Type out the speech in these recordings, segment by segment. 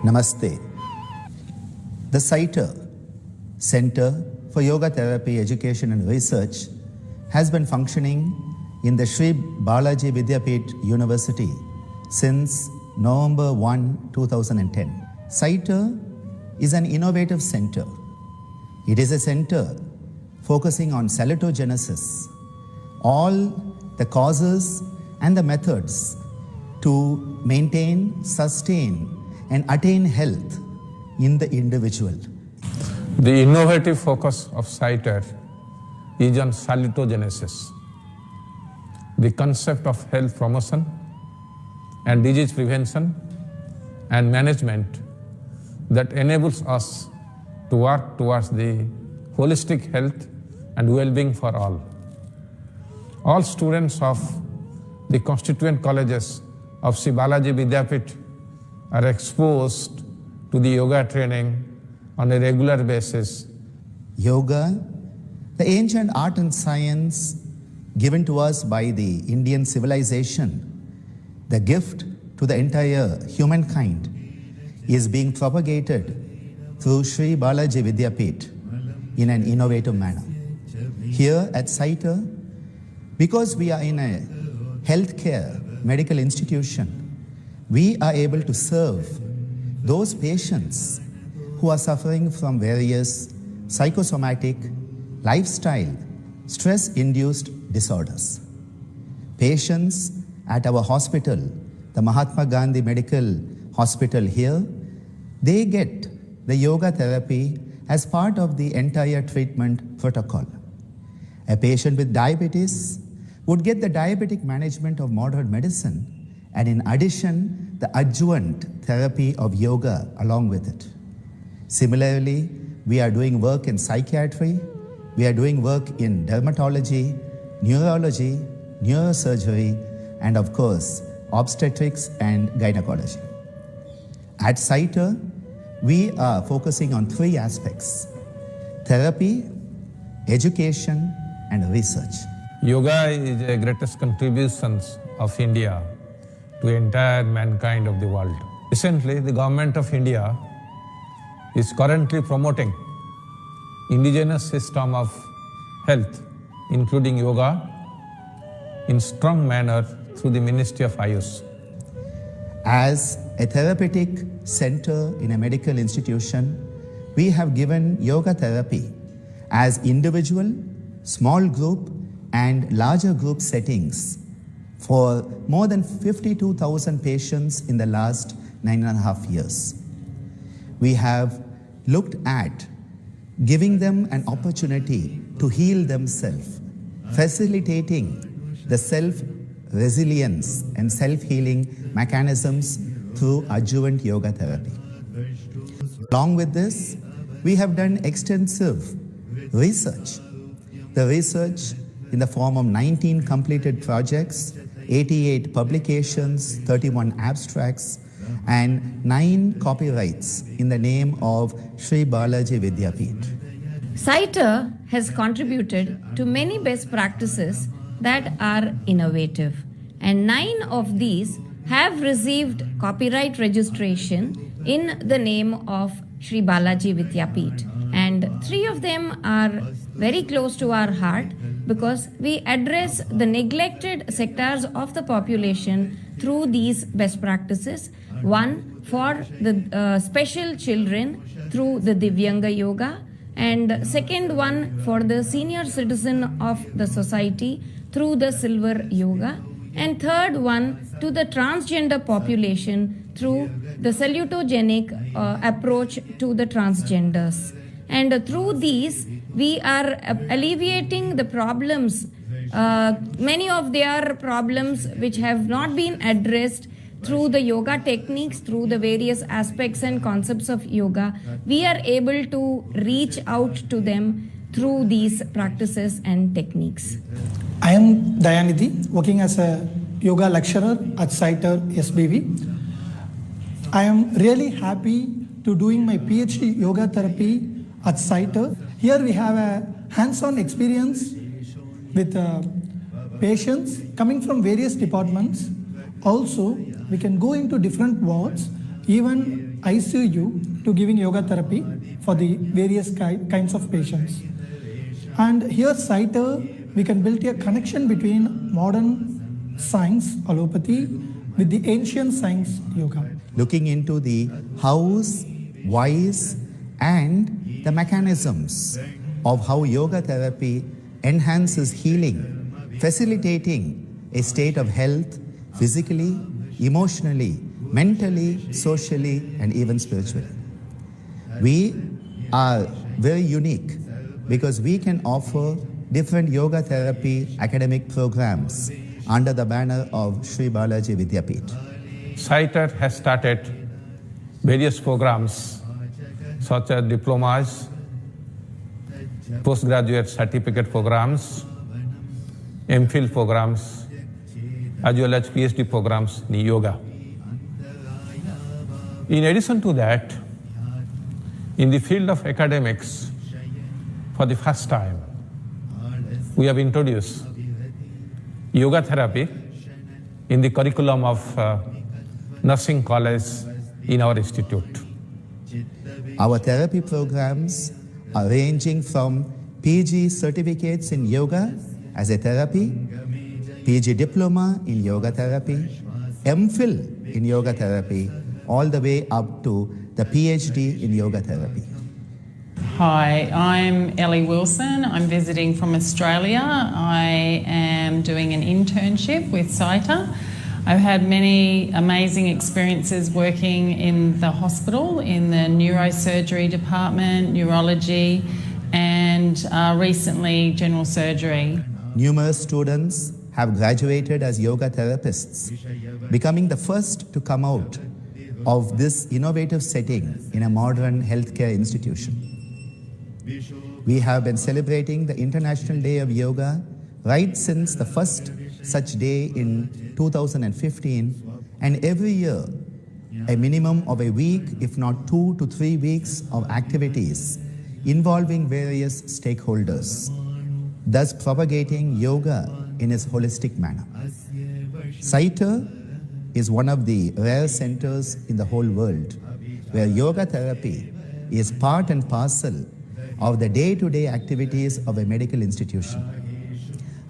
Namaste. The CYTER, Center for Yoga Therapy Education and Research, has been functioning in the Sri Balaji Vidyapith University since November 1, 2010. CYTER is an innovative center. It is a center focusing on salutogenesis, all the causes and the methods to maintain, sustain, and attain health in the individual. The innovative focus of CYTER is on salutogenesis, the concept of health promotion and disease prevention and management that enables us to work towards the holistic health and well-being for all. All students of the constituent colleges of Sri Balaji Vidyapith are exposed to the yoga training on a regular basis. Yoga, the ancient art and science given to us by the Indian civilization, the gift to the entire humankind, is being propagated through Sri Balaji Vidyapith in an innovative manner. Here at CYTER, because we are in a healthcare medical institution, we are able to serve those patients who are suffering from various psychosomatic, lifestyle, stress-induced disorders. Patients at our hospital, the Mahatma Gandhi Medical Hospital here, they get the yoga therapy as part of the entire treatment protocol. A patient with diabetes would get the diabetic management of modern medicine, and in addition, the adjuvant therapy of yoga along with it. Similarly, we are doing work in psychiatry, we are doing work in dermatology, neurology, neurosurgery, and of course, obstetrics and gynecology. At CYTER, we are focusing on three aspects: therapy, education, and research. Yoga is the greatest contributions of India to entire mankind of the world. Recently, the government of India is currently promoting indigenous system of health, including yoga, in strong manner through the Ministry of Ayush. As a therapeutic center in a medical institution, we have given yoga therapy as individual, small group, and larger group settings for more than 52,000 patients in the last 9.5 years. We have looked at giving them an opportunity to heal themselves, facilitating the self-resilience and self-healing mechanisms through adjuvant yoga therapy. Along with this, we have done extensive research. The research in the form of 19 completed projects, 88 publications, 31 abstracts, and 9 copyrights in the name of Sri Balaji Vidyapith. CYTER has contributed to many best practices that are innovative, and 9 of these have received copyright registration in the name of Sri Balaji Vidyapith, and 3 of them are very close to our heart because we address the neglected sectors of the population through these best practices. One for the special children through the Divyanga Yoga, and second one for the senior citizen of the society through the Silver Yoga, and third one to the transgender population through the salutogenic approach to the transgenders. And through these, we are alleviating the problems, many of their problems which have not been addressed through the yoga techniques, through the various aspects and concepts of yoga. We are able to reach out to them through these practices and techniques. I am Dayanidhi, working as a yoga lecturer at CYTER SBV. I am really happy to doing my PhD yoga therapy at CYTER. Here we have a hands-on experience with patients coming from various departments. Also, we can go into different wards, even ICU, to giving yoga therapy for the various kinds of patients. And here, CYTER, we can build a connection between modern science, allopathy, with the ancient science, yoga. Looking into the hows, whys, and the mechanisms of how yoga therapy enhances healing, facilitating a state of health physically, emotionally, mentally, socially, and even spiritually. We are very unique because we can offer different yoga therapy academic programs under the banner of Sri Balaji Vidyapith. CYTER has started various programs such as diplomas, postgraduate certificate programs, MPhil programs, as well as PhD programs in yoga. In addition to that, in the field of academics, for the first time, we have introduced yoga therapy in the curriculum of nursing college in our institute. Our therapy programs are ranging from PG certificates in yoga as a therapy, PG diploma in yoga therapy, MPhil in yoga therapy, all the way up to the PhD in yoga therapy. Hi, I'm Ellie Wilson. I'm visiting from Australia. I am doing an internship with CYTER. I've had many amazing experiences working in the hospital, in the neurosurgery department, neurology, and recently general surgery. Numerous students have graduated as yoga therapists, becoming the first to come out of this innovative setting in a modern healthcare institution. We have been celebrating the International Day of Yoga right since the first such day in 2015, and every year a minimum of a week, if not 2 to 3 weeks of activities involving various stakeholders, thus propagating yoga in its holistic manner. CYTER is one of the rare centers in the whole world where yoga therapy is part and parcel of the day-to-day activities of a medical institution.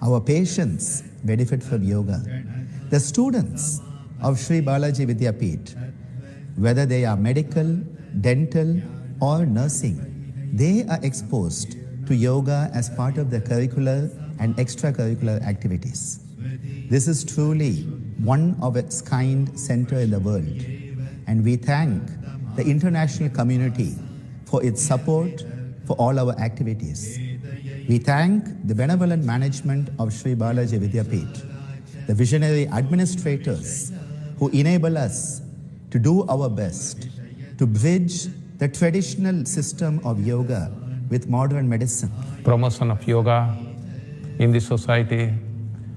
Our patients benefit from yoga. The students of Sri Balaji Vidyapith, whether they are medical, dental, or nursing, they are exposed to yoga as part of their curricular and extracurricular activities. This is truly one of its kind center in the world, and we thank the international community for its support for all our activities. We thank the benevolent management of Sri Balaji Vidyapith, the visionary administrators who enable us to do our best to bridge the traditional system of yoga with modern medicine. Promotion of yoga in the society,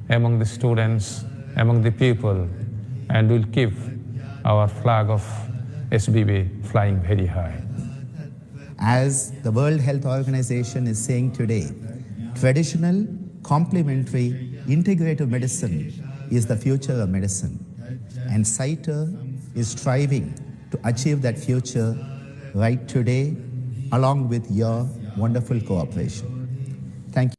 among the students, among the people, and will keep our flag of SBV flying very high. As the World Health Organization is saying today, traditional, complementary, integrative medicine is the future of medicine. And CYTER is striving to achieve that future right today, along with your wonderful cooperation. Thank you.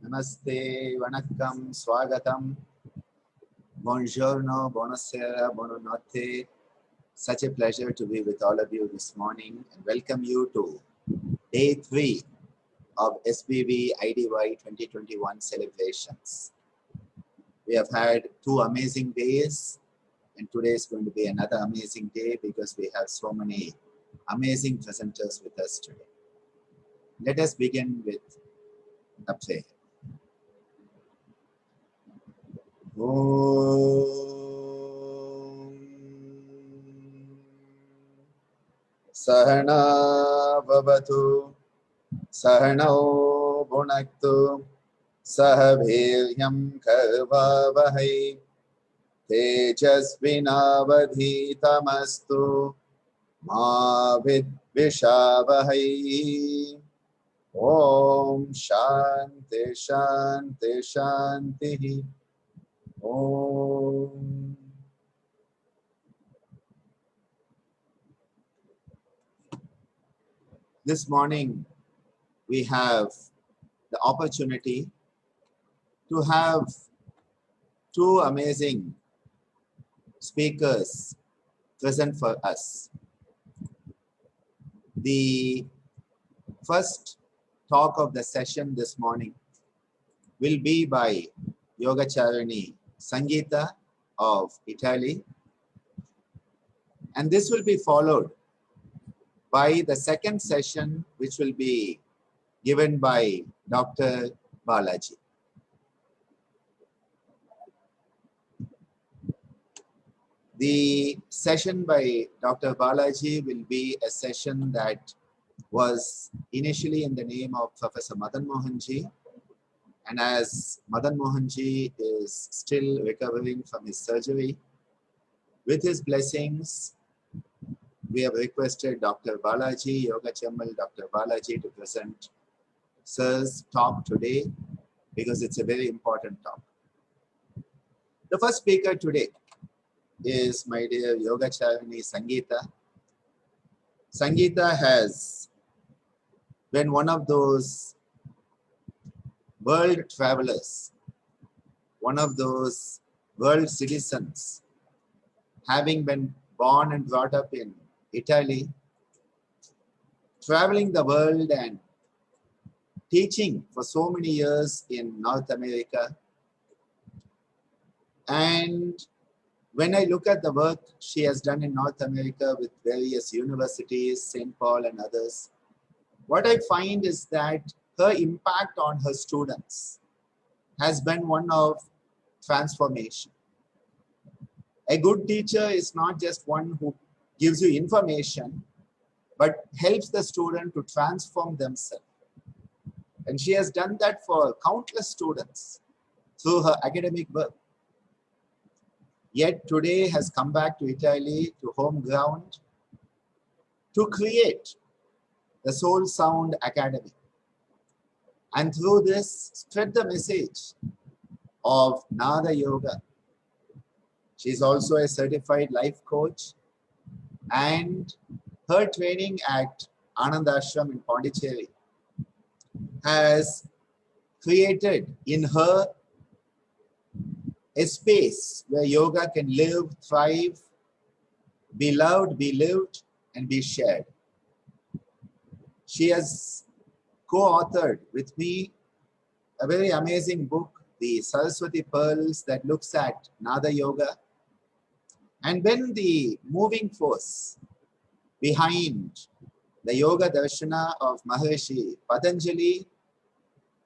Namaste, vanakkam, swagatam, buongiorno, buonasera, buonanotte. Such a pleasure to be with all of you this morning and welcome you to day 3 of SBV IDY 2021 celebrations. We have had 2 amazing days, and today is going to be another amazing day because we have so many amazing presenters with us today. Let us begin with a prayer. Sahana Vavatu Sahanau Bhunaktu Sahaviryam Karvavahai तेजस्विनावधीतमस्तु मा विद्विषावहै ॐ शान्ति शान्ति शान्तिः ॐ This morning we have the opportunity to have two amazing speakers present for us. The first talk of the session this morning will be by Yogacharani Sangeetha of Italy, and this will be followed by the second session, which will be given by Dr. Balaji. The session by Dr. Balaji will be a session that was initially in the name of Professor Madan Mohanji, and as Madan Mohanji is still recovering from his surgery, with his blessings, we have requested Dr. Balaji, Yoga Chammal Dr. Balaji, to present Sir's talk today because it's a very important talk. The first speaker today is my dear Yogacharani Sangeetha. Sangeetha has been one of those world travelers, one of those world citizens, having been born and brought up in Italy, traveling the world and teaching for so many years in North America. And when I look at the work she has done in North America with various universities, St. Paul and others, what I find is that her impact on her students has been one of transformation. A good teacher is not just one who gives you information, but helps the student to transform themselves. And she has done that for countless students through her academic work. Yet today has come back to Italy, to home ground, to create the Soul Sound Academy. And through this, spread the message of Nada Yoga. She is also a certified life coach, and her training at Ananda Ashram in Pondicherry has created in her a space where yoga can live, thrive, be loved, be lived, and be shared. She has co-authored with me a very amazing book, the Saraswati Pearls, that looks at Nada Yoga. And when the moving force behind the Yoga Darshana of Maharishi Patanjali,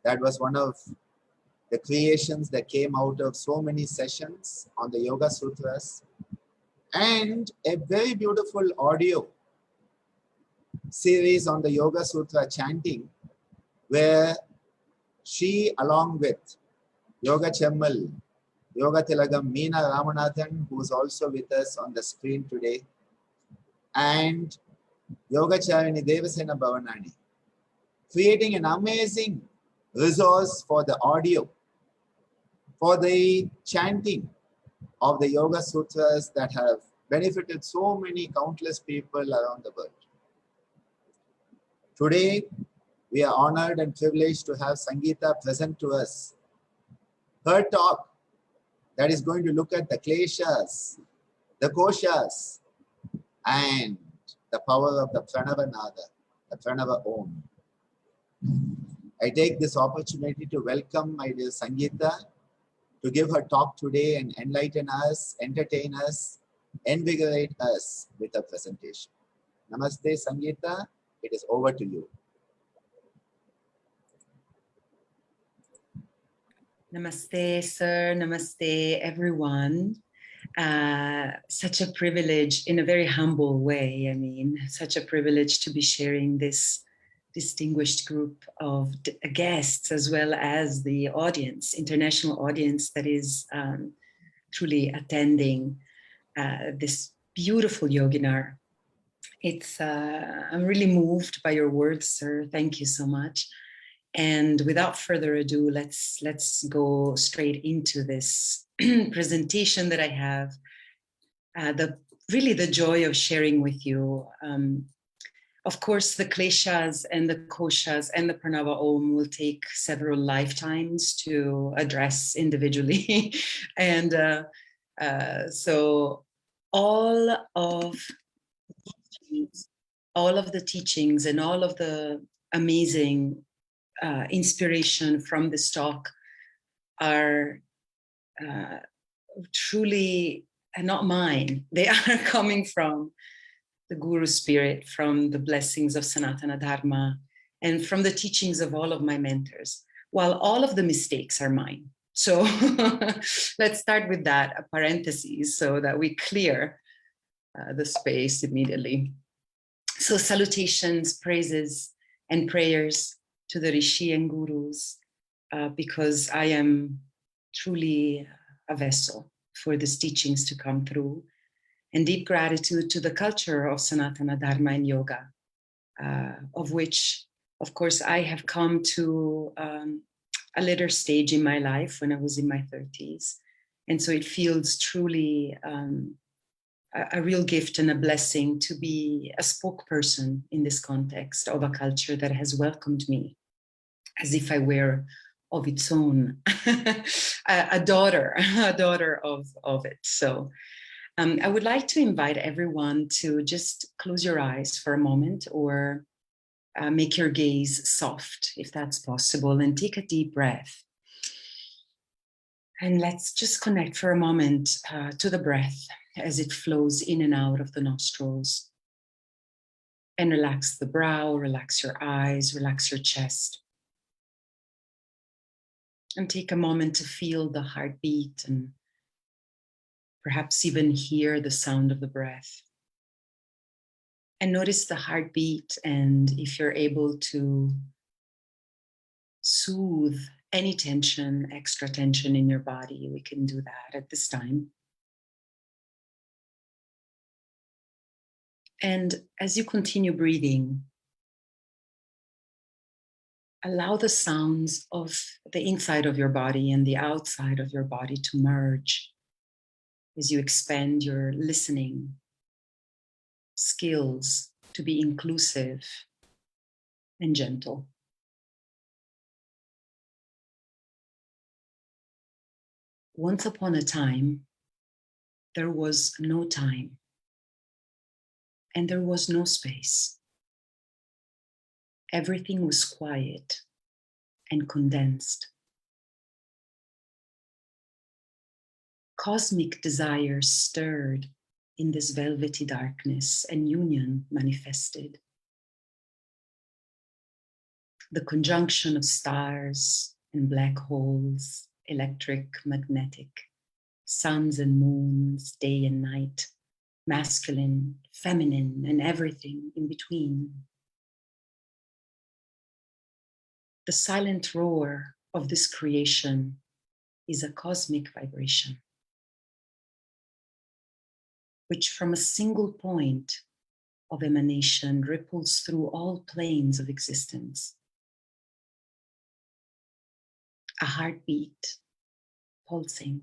that was one of the creations that came out of so many sessions on the Yoga Sutras, and a very beautiful audio series on the Yoga Sutra chanting, where she, along with Yoga Chammal, Yoga Tilagam Meena Ramanathan, who is also with us on the screen today, and Yogacharani Devasena Bhavanani, creating an amazing resource for the audio, for the chanting of the Yoga Sutras that have benefited so many countless people around the world. Today, we are honored and privileged to have Sangeetha present to us. Her talk that is going to look at the kleshas, the koshas, and the power of the Pranava Nada, the Pranava Om. I take this opportunity to welcome my dear Sangeetha to give her talk today and enlighten us, entertain us, invigorate us with her presentation. Namaste, Sangeetha. It is over to you. Namaste, sir. Namaste, everyone. Such a privilege in a very humble way. I mean, such a privilege to be sharing this distinguished group of guests, as well as the audience, international audience that is truly attending this beautiful Yoginar. I'm really moved by your words, sir. Thank you so much. And without further ado, let's go straight into this presentation that I have. Really the joy of sharing with you. Of course, the kleshas and the koshas and the pranava om will take several lifetimes to address individually. And so all of the teachings and all of the amazing inspiration from this talk are truly not mine. They are coming from the Guru Spirit, from the blessings of Sanatana Dharma, and from the teachings of all of my mentors, while all of the mistakes are mine. So let's start with that, a parenthesis, so that we clear the space immediately. So salutations, praises, and prayers to the Rishi and Gurus, because I am truly a vessel for these teachings to come through. And deep gratitude to the culture of Sanatana Dharma and Yoga, of which, of course, I have come to a later stage in my life when I was in my 30s. And so it feels truly a real gift and a blessing to be a spokesperson in this context of a culture that has welcomed me as if I were of its own, a daughter of it. So I would like to invite everyone to just close your eyes for a moment, or make your gaze soft, if that's possible, and take a deep breath. And let's just connect for a moment to the breath as it flows in and out of the nostrils. And relax the brow, relax your eyes, relax your chest. And take a moment to feel the heartbeat and perhaps even hear the sound of the breath. And notice the heartbeat, and if you're able to soothe any tension, extra tension in your body, we can do that at this time. And as you continue breathing, allow the sounds of the inside of your body and the outside of your body to merge as you expand your listening skills to be inclusive and gentle. Once upon a time, there was no time, and there was no space. Everything was quiet and condensed. Cosmic desire stirred in this velvety darkness, and union manifested. The conjunction of stars and black holes, electric, magnetic, suns and moons, day and night, masculine, feminine, and everything in between. The silent roar of this creation is a cosmic vibration, which from a single point of emanation ripples through all planes of existence. A heartbeat pulsing.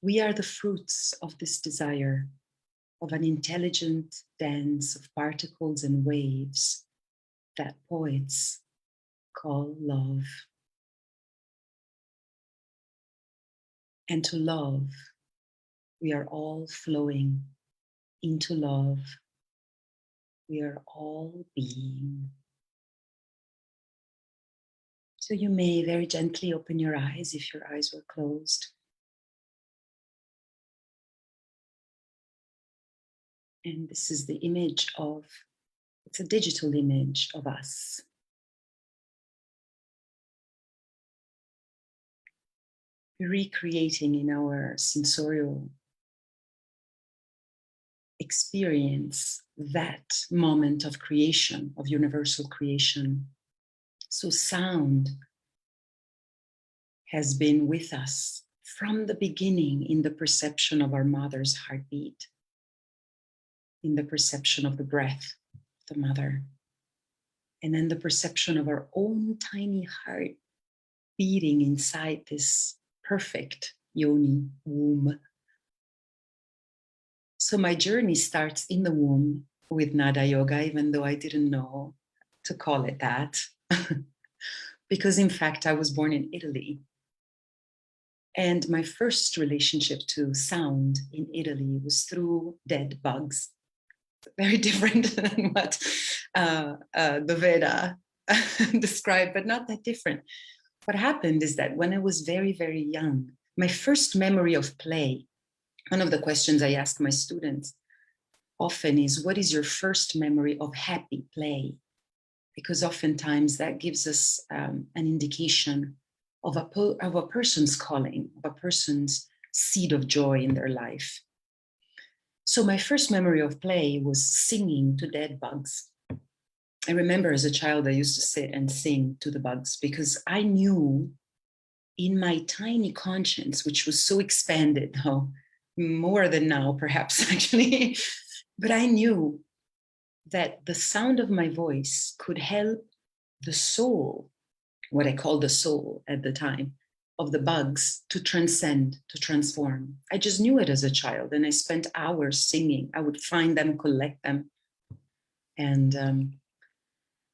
We are the fruits of this desire, of an intelligent dance of particles and waves that poets call love. And to love, we are all flowing into love. We are all being. So you may very gently open your eyes if your eyes were closed. And this is the image of, it's a digital image of us. Recreating in our sensorial experience that moment of creation, of universal creation. So sound has been with us from the beginning in the perception of our mother's heartbeat, in the perception of the breath of the mother, and then the perception of our own tiny heart beating inside this perfect yoni, womb. So my journey starts in the womb with Nada Yoga, even though I didn't know to call it that. Because in fact, I was born in Italy. And my first relationship to sound in Italy was through dead bugs. Very different than what the Veda described, but not that different. What happened is that when I was very, very young, my first memory of play, one of the questions I ask my students often is, what is your first memory of happy play? Because oftentimes that gives us an indication of a person's calling, of a person's seed of joy in their life. So my first memory of play was singing to dead bugs. I remember as a child, I used to sit and sing to the bugs because I knew in my tiny conscience, which was so expanded, more than now, perhaps actually, but I knew that the sound of my voice could help the soul, what I called the soul at the time, of the bugs to transcend, to transform. I just knew it as a child, and I spent hours singing. I would find them, collect them. And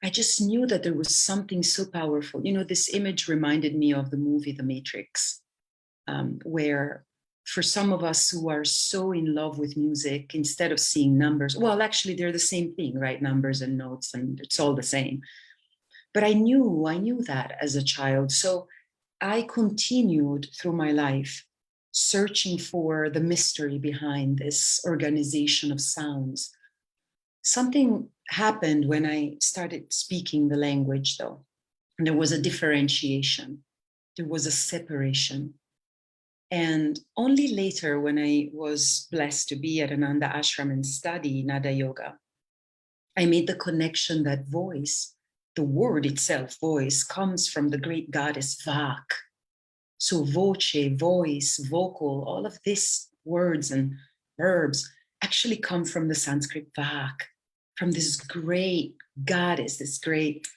I just knew that there was something so powerful. You know, this image reminded me of the movie The Matrix, where for some of us who are so in love with music, instead of seeing numbers, well, actually, they're the same thing, right? Numbers and notes, and it's all the same. But I knew that as a child. So I continued through my life searching for the mystery behind this organization of sounds. Something happened when I started speaking the language, though. And there was a differentiation. There was a separation. And only later, when I was blessed to be at Ananda Ashram and study Nada Yoga, I made the connection that voice, the word itself, voice, comes from the great goddess Vak. So voce, voice, vocal, all of these words and verbs actually come from the Sanskrit Vak, from this great goddess, this great,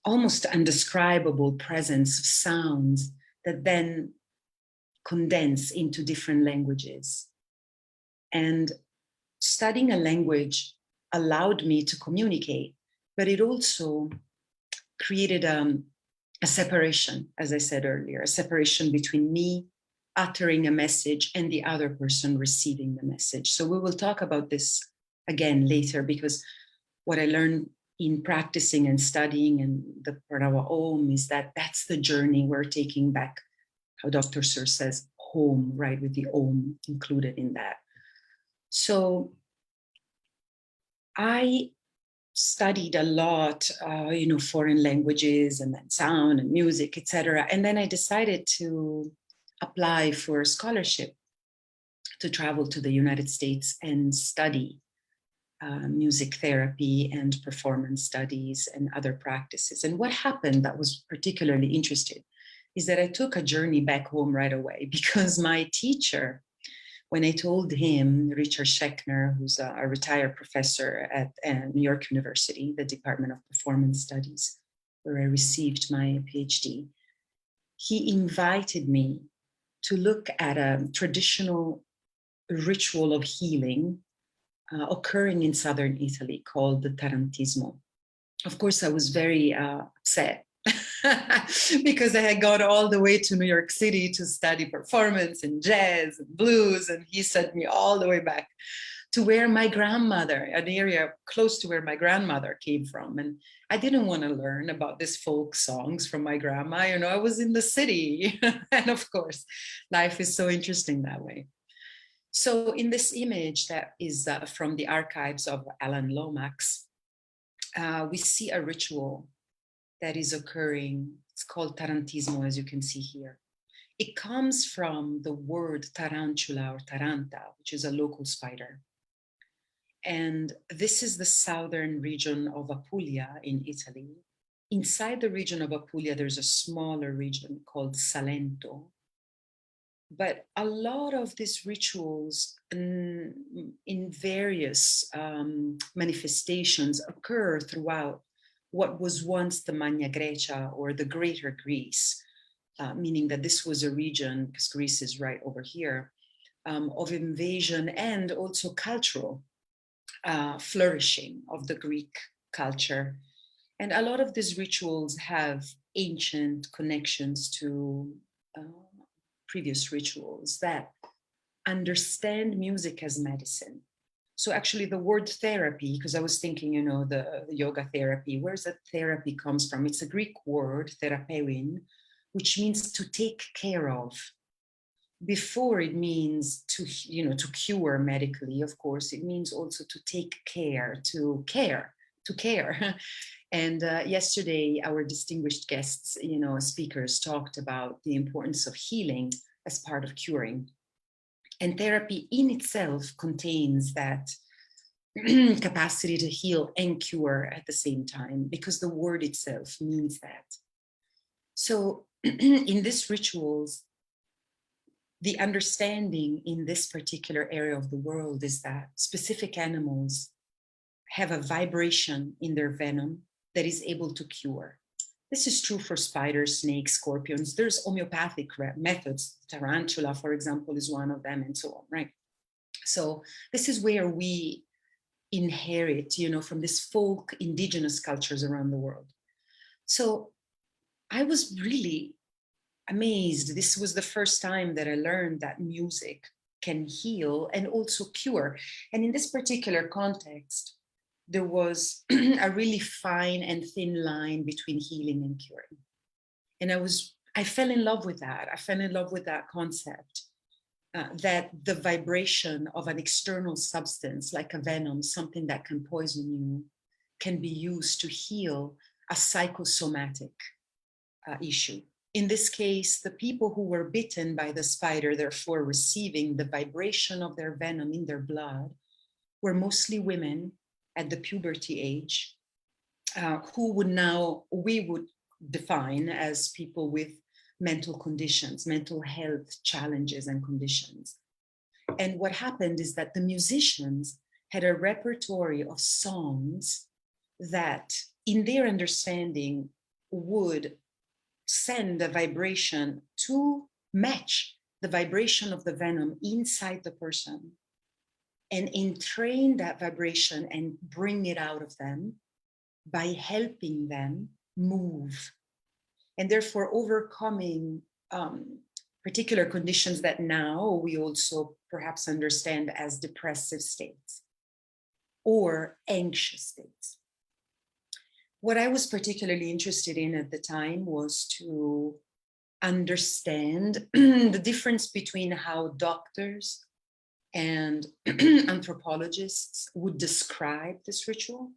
almost undescribable presence of sounds that then condense into different languages. And studying a language allowed me to communicate, but it also created a separation, as I said earlier, a separation between me uttering a message and the other person receiving the message. So we will talk about this again later, because what I learned in practicing and studying and the Pranava Om is that that's the journey we're taking back, how Dr. Sir says, home, right, with the Om included in that. So I studied a lot, foreign languages and then sound and music, etc. And then I decided to apply for a scholarship to travel to the United States and study music therapy and performance studies and other practices. And what happened that was particularly interesting is that I took a journey back home right away, because my teacher, when I told him, Richard Schechner, who's a retired professor at New York University, the Department of Performance Studies, where I received my PhD, he invited me to look at a traditional ritual of healing occurring in southern Italy called the Tarantismo. Of course, I was very upset because I had gone all the way to New York City to study performance and jazz and blues, and he sent me all the way back to where my grandmother, an area close to where my grandmother came from. And I didn't want to learn about these folk songs from my grandma. You know, I was in the city. And of course, life is so interesting that way. So in this image that is from the archives of Alan Lomax, we see a ritual that is occurring. It's called Tarantismo, as you can see here. It comes from the word tarantula or taranta, which is a local spider. And this is the southern region of Apulia in Italy. Inside the region of Apulia, there's a smaller region called Salento. But a lot of these rituals in various manifestations occur throughout what was once the Magna Grecia, or the Greater Greece, meaning that this was a region, because Greece is right over here, of invasion and also cultural flourishing of the Greek culture. And a lot of these rituals have ancient connections to previous rituals that understand music as medicine. So actually the word therapy, because I was thinking, you know, the yoga therapy, where's that therapy comes from? It's a Greek word, therapeuin, which means to take care of. Before it means to, you know, to cure medically, of course, it means also to take care, to care. And yesterday, our distinguished guests, you know, speakers talked about the importance of healing as part of curing. And therapy in itself contains that capacity to heal and cure at the same time, because the word itself means that. So in these rituals, the understanding in this particular area of the world is that specific animals have a vibration in their venom that is able to cure. This is true for spiders, snakes, scorpions. There's homeopathic methods. Tarantula, for example, is one of them, and so on, right? So this is where we inherit, you know, from these folk indigenous cultures around the world. So I was really amazed. This was the first time that I learned that music can heal and also cure. And in this particular context, there was a really fine and thin line between healing and curing. And I fell in love with that. I fell in love with that concept, that the vibration of an external substance like a venom, something that can poison you, can be used to heal a psychosomatic issue. In this case, the people who were bitten by the spider, therefore receiving the vibration of their venom in their blood, were mostly women at the puberty age, who we would define as people with mental conditions, mental health challenges and conditions. And what happened is that the musicians had a repertoire of songs that, in their understanding, would send a vibration to match the vibration of the venom inside the person, and entrain that vibration and bring it out of them by helping them move, and therefore overcoming particular conditions that now we also perhaps understand as depressive states or anxious states. What I was particularly interested in at the time was to understand the difference between how doctors and anthropologists would describe this ritual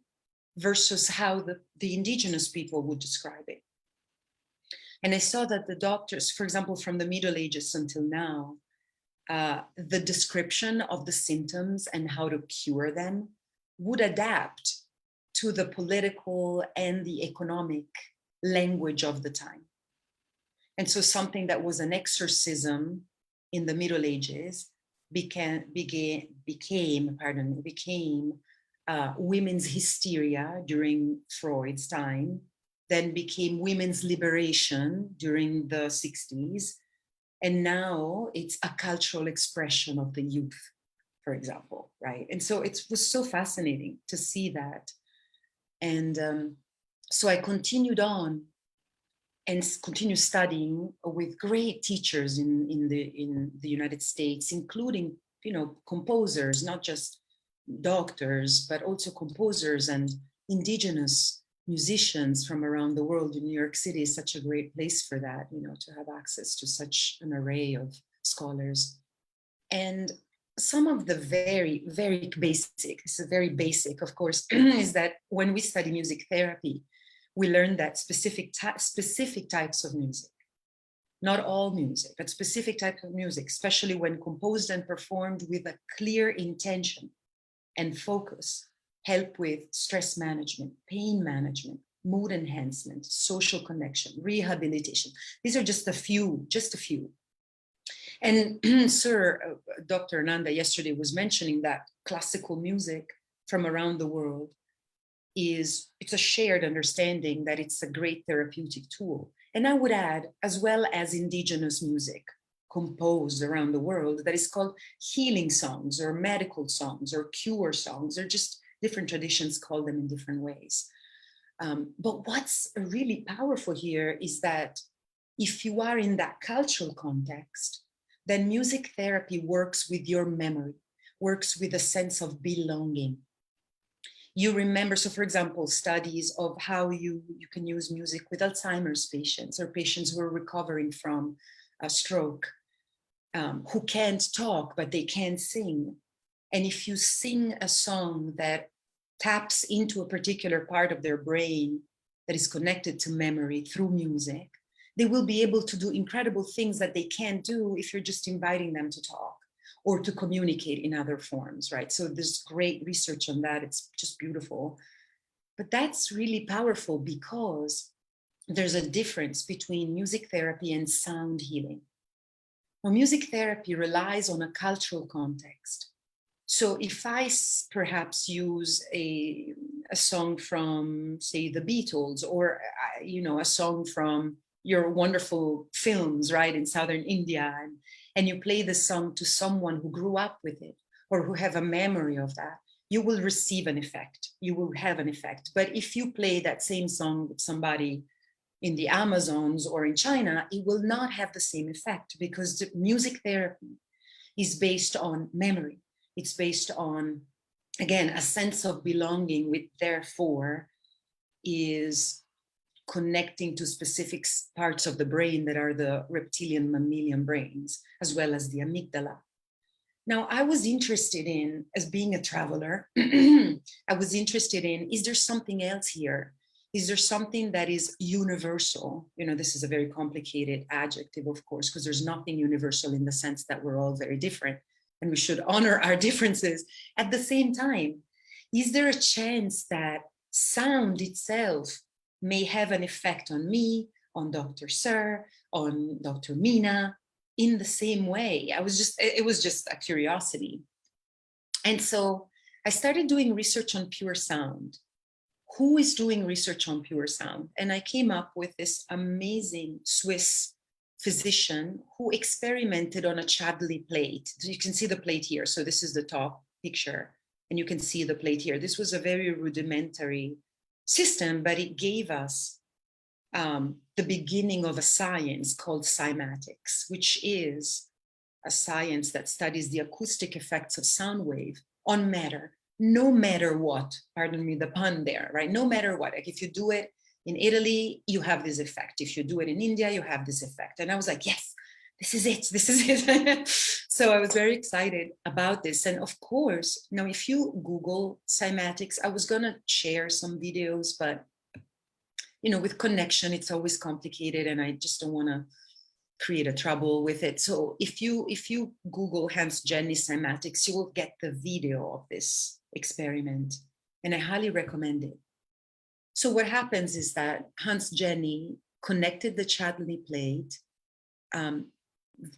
versus how the indigenous people would describe it. And I saw that the doctors, for example, from the Middle Ages until now, the description of the symptoms and how to cure them would adapt to the political and the economic language of the time. And so something that was an exorcism in the Middle Ages became women's hysteria during Freud's time, then became women's liberation during the 60s. And now it's a cultural expression of the youth, for example, right? And so it was so fascinating to see that. And so I continued on and continue studying with great teachers in the United States, including, you know, composers, not just doctors, but also composers and indigenous musicians from around the world. In New York City is such a great place for that, you know, to have access to such an array of scholars. And some of the very, very basic, this is very basic, of course, is that when we study music therapy, we learn that specific types of music, not all music, but specific types of music, especially when composed and performed with a clear intention and focus, help with stress management, pain management, mood enhancement, social connection, rehabilitation. These are just a few. And Sir, Dr. Ananda yesterday was mentioning that classical music from around the world it's a shared understanding that it's a great therapeutic tool. And I would add, as well as indigenous music composed around the world that is called healing songs or medical songs or cure songs, or just different traditions call them in different ways. But what's really powerful here is that if you are in that cultural context, then music therapy works with your memory, works with a sense of belonging. You remember, so for example, studies of how you can use music with Alzheimer's patients or patients who are recovering from a stroke, who can't talk, but they can sing. And if you sing a song that taps into a particular part of their brain that is connected to memory through music, they will be able to do incredible things that they can't do if you're just inviting them to talk or to communicate in other forms, right? So there's great research on that. It's just beautiful. But that's really powerful because there's a difference between music therapy and sound healing. Now, music therapy relies on a cultural context. So if I perhaps use a song from, say, the Beatles, or a song from your wonderful films, right, in southern India, and you play the song to someone who grew up with it or who have a memory of that, you will receive an effect. You will have an effect. But if you play that same song with somebody in the Amazons or in China, it will not have the same effect, because the music therapy is based on memory. It's based on, again, a sense of belonging, which therefore is connecting to specific parts of the brain that are the reptilian mammalian brains, as well as the amygdala. Now, I was interested in, as being a traveler, I was interested in, is there something else here? Is there something that is universal? This is a very complicated adjective, of course, because there's nothing universal in the sense that we're all very different and we should honor our differences. At the same time, is there a chance that sound itself may have an effect on me, on Dr. Sir, on Dr. Mina, in the same way? It was just a curiosity. And so I started doing research on pure sound. Who is doing research on pure sound? And I came up with this amazing Swiss physician who experimented on a Chadley plate. So you can see the plate here. So this is the top picture, and you can see the plate here. This was a very rudimentary system, but it gave us the beginning of a science called cymatics, which is a science that studies the acoustic effects of sound wave on matter, no matter what. Pardon me the pun there, right? No matter what. Like if you do it in Italy, you have this effect. If you do it in India, you have this effect. And I was like, yes, this is it. This is it. So I was very excited about this. And of course, now if you Google cymatics, I was going to share some videos, but with connection, it's always complicated, and I just don't want to create a trouble with it. So if you Google Hans Jenny cymatics, you will get the video of this experiment, and I highly recommend it. So what happens is that Hans Jenny connected the Chadley plate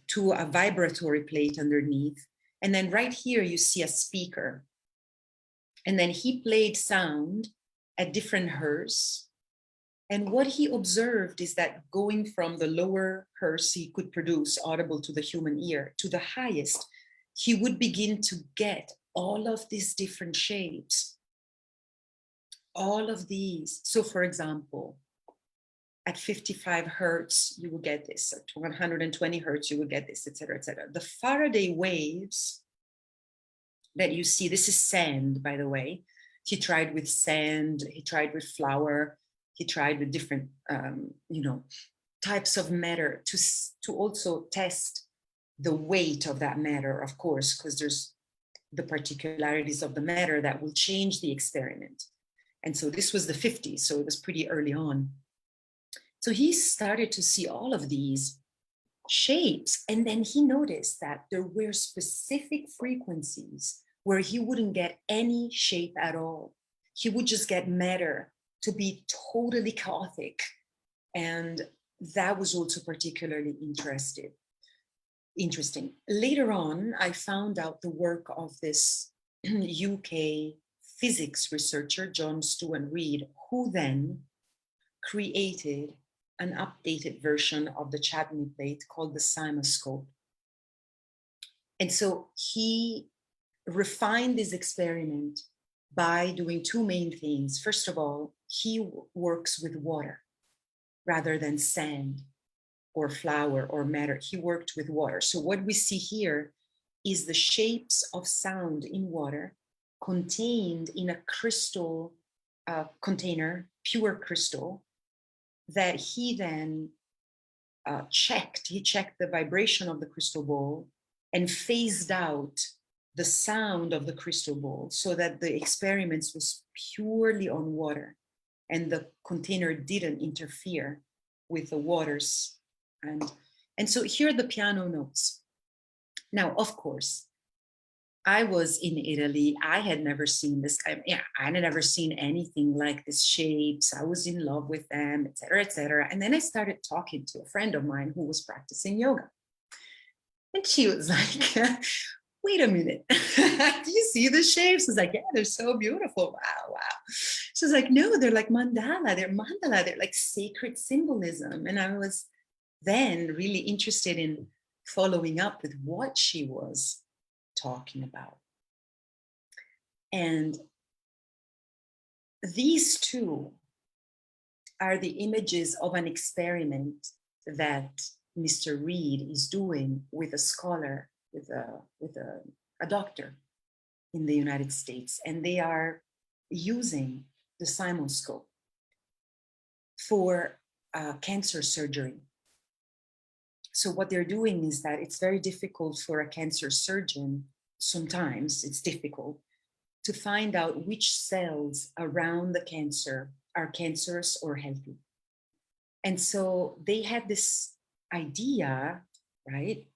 to a vibratory plate underneath, and then right here you see a speaker, and then he played sound at different hertz. And what he observed is that going from the lower hertz he could produce audible to the human ear to the highest, he would begin to get all of these different shapes, all of these. So for example, at 55 hertz, you will get this. At 120 hertz, you will get this, et cetera, et cetera. The Faraday waves that you see, this is sand, by the way. He tried with sand, he tried with flour, he tried with different, types of matter to also test the weight of that matter, of course, because there's the particularities of the matter that will change the experiment. And so this was the 50s, so it was pretty early on. So he started to see all of these shapes, and then he noticed that there were specific frequencies where he wouldn't get any shape at all. He would just get matter to be totally chaotic. And that was also particularly interesting. interesting. Later on, I found out the work of this UK physics researcher, John Stewart Reed, who then created an updated version of the Chladni plate called the Cymoscope. And so he refined this experiment by doing two main things. First of all, he works with water rather than sand or flour or matter. He worked with water. So what we see here is the shapes of sound in water contained in a crystal container, pure crystal, that he then checked. He checked the vibration of the crystal ball and phased out the sound of the crystal ball so that the experiments was purely on water and the container didn't interfere with the waters. And so here are the piano notes. Now, of course, I was in Italy. I had never seen this kind. Yeah, I had never seen anything like this shapes. I was in love with them, et cetera, et cetera. And then I started talking to a friend of mine who was practicing yoga. And she was like, wait a minute, do you see the shapes? I was like, yeah, they're so beautiful. Wow, wow. She was like, no, they're like mandala, they're like sacred symbolism. And I was then really interested in following up with what she was talking about. And these two are the images of an experiment that Mr. Reed is doing with a scholar, with a doctor in the United States. And they are using the Cymoscope for cancer surgery. So what they're doing is that it's very difficult for a cancer surgeon, sometimes it's difficult, to find out which cells around the cancer are cancerous or healthy. And so they had this idea, right,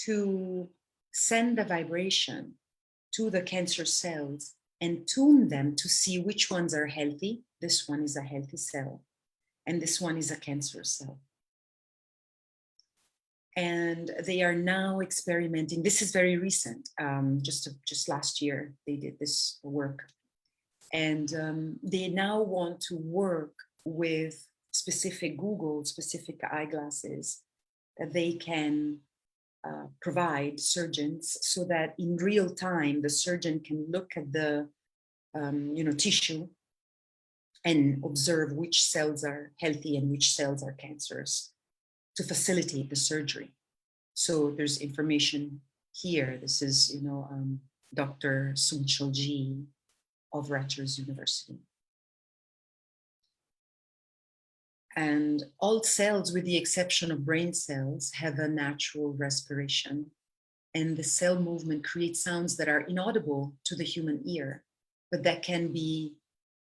to send the vibration to the cancer cells and tune them to see which ones are healthy. This one is a healthy cell, and this one is a cancerous cell. And they are now experimenting. This is very recent. Just last year, they did this work. And they now want to work with specific specific eyeglasses that they can provide surgeons so that in real time, the surgeon can look at the tissue and observe which cells are healthy and which cells are cancerous, to facilitate the surgery. So there's information here. This is, Dr. Soonchul Ji of Rutgers University. And all cells, with the exception of brain cells, have a natural respiration. And the cell movement creates sounds that are inaudible to the human ear, but that can be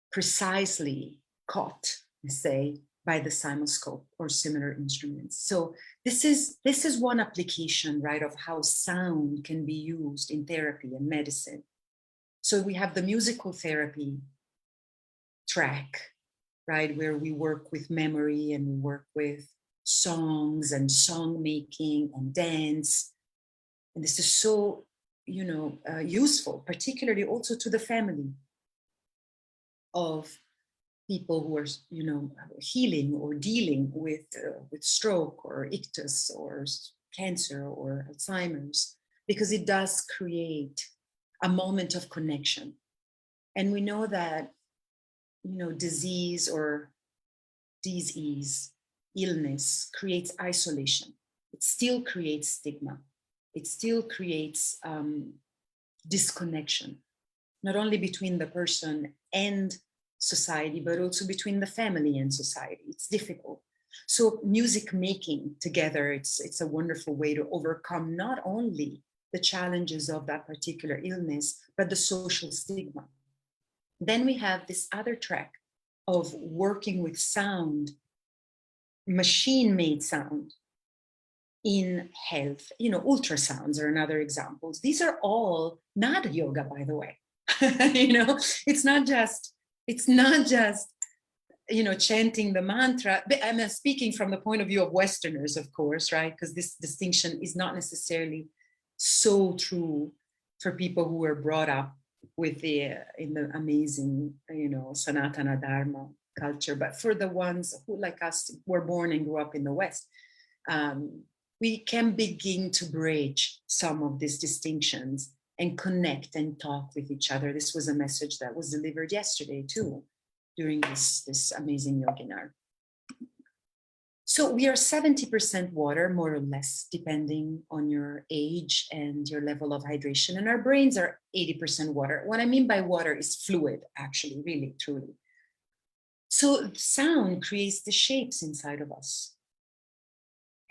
precisely caught, say, by the Cymoscope or similar instruments. So this is one application, right, of how sound can be used in therapy and medicine. So we have the musical therapy track, right, where we work with memory and we work with songs and song making and dance. And this is so, useful, particularly also to the family of people who are, healing or dealing with stroke or ictus or cancer or Alzheimer's, because it does create a moment of connection. And we know that, disease or disease, illness creates isolation. It still creates stigma. It still creates disconnection, not only between the person and society, but also between the family and society. It's difficult. So music making together, it's a wonderful way to overcome not only the challenges of that particular illness, but the social stigma. Then we have this other track of working with sound, machine-made sound in health. Ultrasounds are another examples. These are all not yoga, by the way. It's not just chanting the mantra. But I'm speaking from the point of view of Westerners, of course, right? Because this distinction is not necessarily so true for people who were brought up with in the amazing, Sanatana Dharma culture. But for the ones who, like us, were born and grew up in the West, we can begin to bridge some of these distinctions and connect and talk with each other. This was a message that was delivered yesterday too, during this amazing Yoginar. So we are 70% water, more or less, depending on your age and your level of hydration. And our brains are 80% water. What I mean by water is fluid, actually, really, truly. So sound creates the shapes inside of us.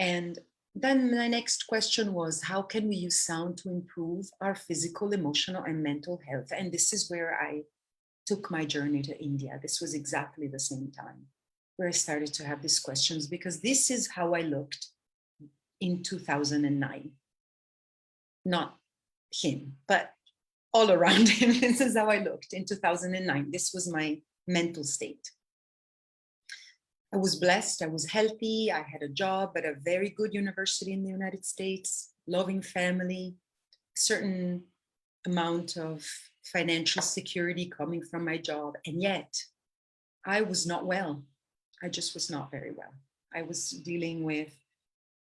And then my next question was, how can we use sound to improve our physical, emotional, and mental health? And this is where I took my journey to India. This was exactly the same time where I started to have these questions, because this is how I looked in 2009. Not him, but all around him. This is how I looked in 2009. This was my mental state. I was blessed, I was healthy, I had a job at a very good university in the United States, loving family, certain amount of financial security coming from my job. And yet I was not well. I just was not very well. I was dealing with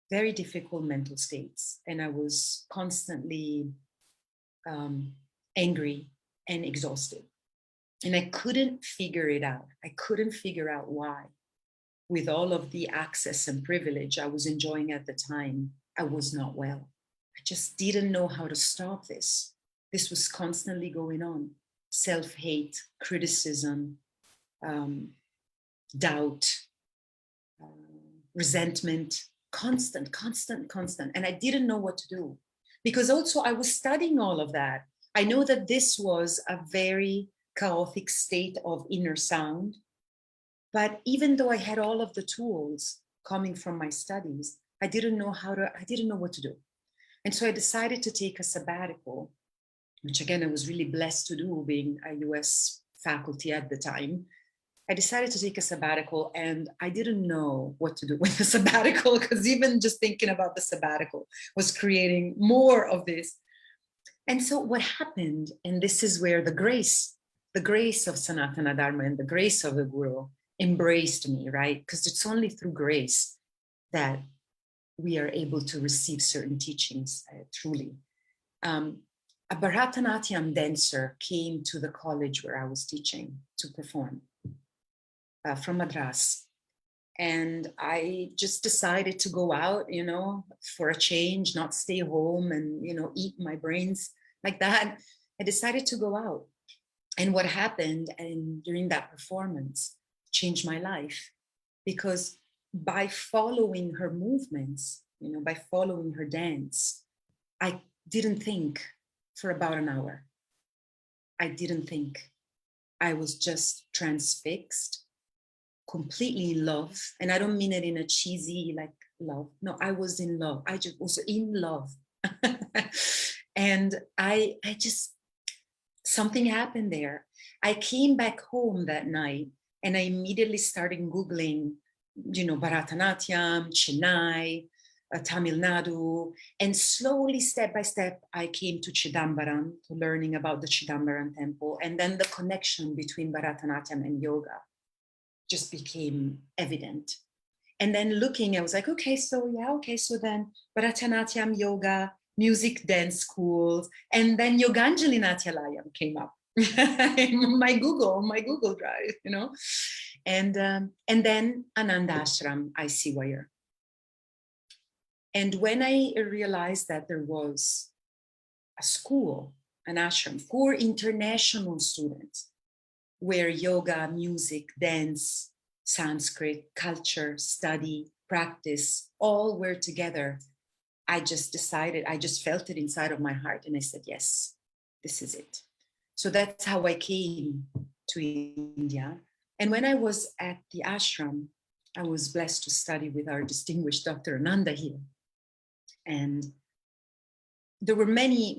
very difficult mental states, and I was constantly angry and exhausted. And I couldn't figure it out. I couldn't figure out why. With all of the access and privilege I was enjoying at the time, I was not well. I just didn't know how to stop this. This was constantly going on. Self-hate, criticism, doubt, resentment, constant. And I didn't know what to do, because also I was studying all of that. I know that this was a very chaotic state of inner sound, but even though I had all of the tools coming from my studies, I didn't know what to do. And so I decided to take a sabbatical, which again, I was really blessed to do, being a US faculty at the time. I decided to take a sabbatical, and I didn't know what to do with the sabbatical, because even just thinking about the sabbatical was creating more of this. And so what happened, and this is where the grace of Sanatana Dharma and the grace of the Guru embraced me, right? Because it's only through grace that we are able to receive certain teachings, truly. A Bharatanatyam dancer came to the college where I was teaching to perform. From Madras. And I just decided to go out, for a change, not stay home and, eat my brains like that. I decided to go out. And what happened during that performance changed my life, because by following her movements, by following her dance, I didn't think for about an hour. I didn't think. I was just transfixed, completely in love. And I don't mean it in a cheesy love. No, I was in love. I just was in love. And I just, something happened there. I came back home that night and I immediately started Googling, Bharatanatyam, Chennai, Tamil Nadu. And slowly, step by step, I came to Chidambaram, to learning about the Chidambaram temple. And then the connection between Bharatanatyam and yoga just became evident. And then looking, I was like, okay, so then Bharatanatyam yoga, music dance schools, and then Yoganjali Natyalayam came up in my Google Drive, and then Ananda Ashram, ICYER. And when I realized that there was a school, an ashram for international students, where yoga, music, dance, Sanskrit, culture, study, practice, all were together, I just felt it inside of my heart. And I said, yes, this is it. So that's how I came to India. And when I was at the ashram, I was blessed to study with our distinguished Dr. Ananda here. And there were many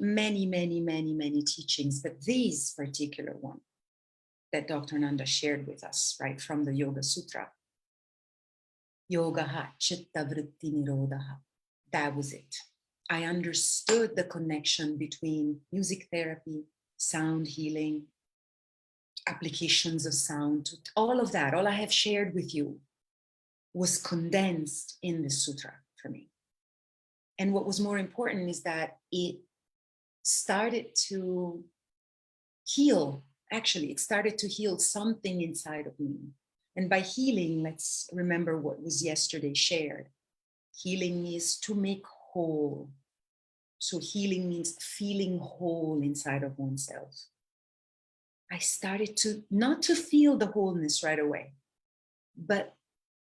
teachings, but this particular one that Dr. Ananda shared with us, right, from the Yoga Sutra. Yogaha chitta vritti nirodha. That was it. I understood the connection between music therapy, sound healing, applications of sound, all of that, all I have shared with you was condensed in this sutra for me. And what was more important is that it started to heal. Actually, it started to heal something inside of me. And by healing, let's remember what was yesterday shared. Healing is to make whole. So healing means feeling whole inside of oneself. I started to, not to feel the wholeness right away, but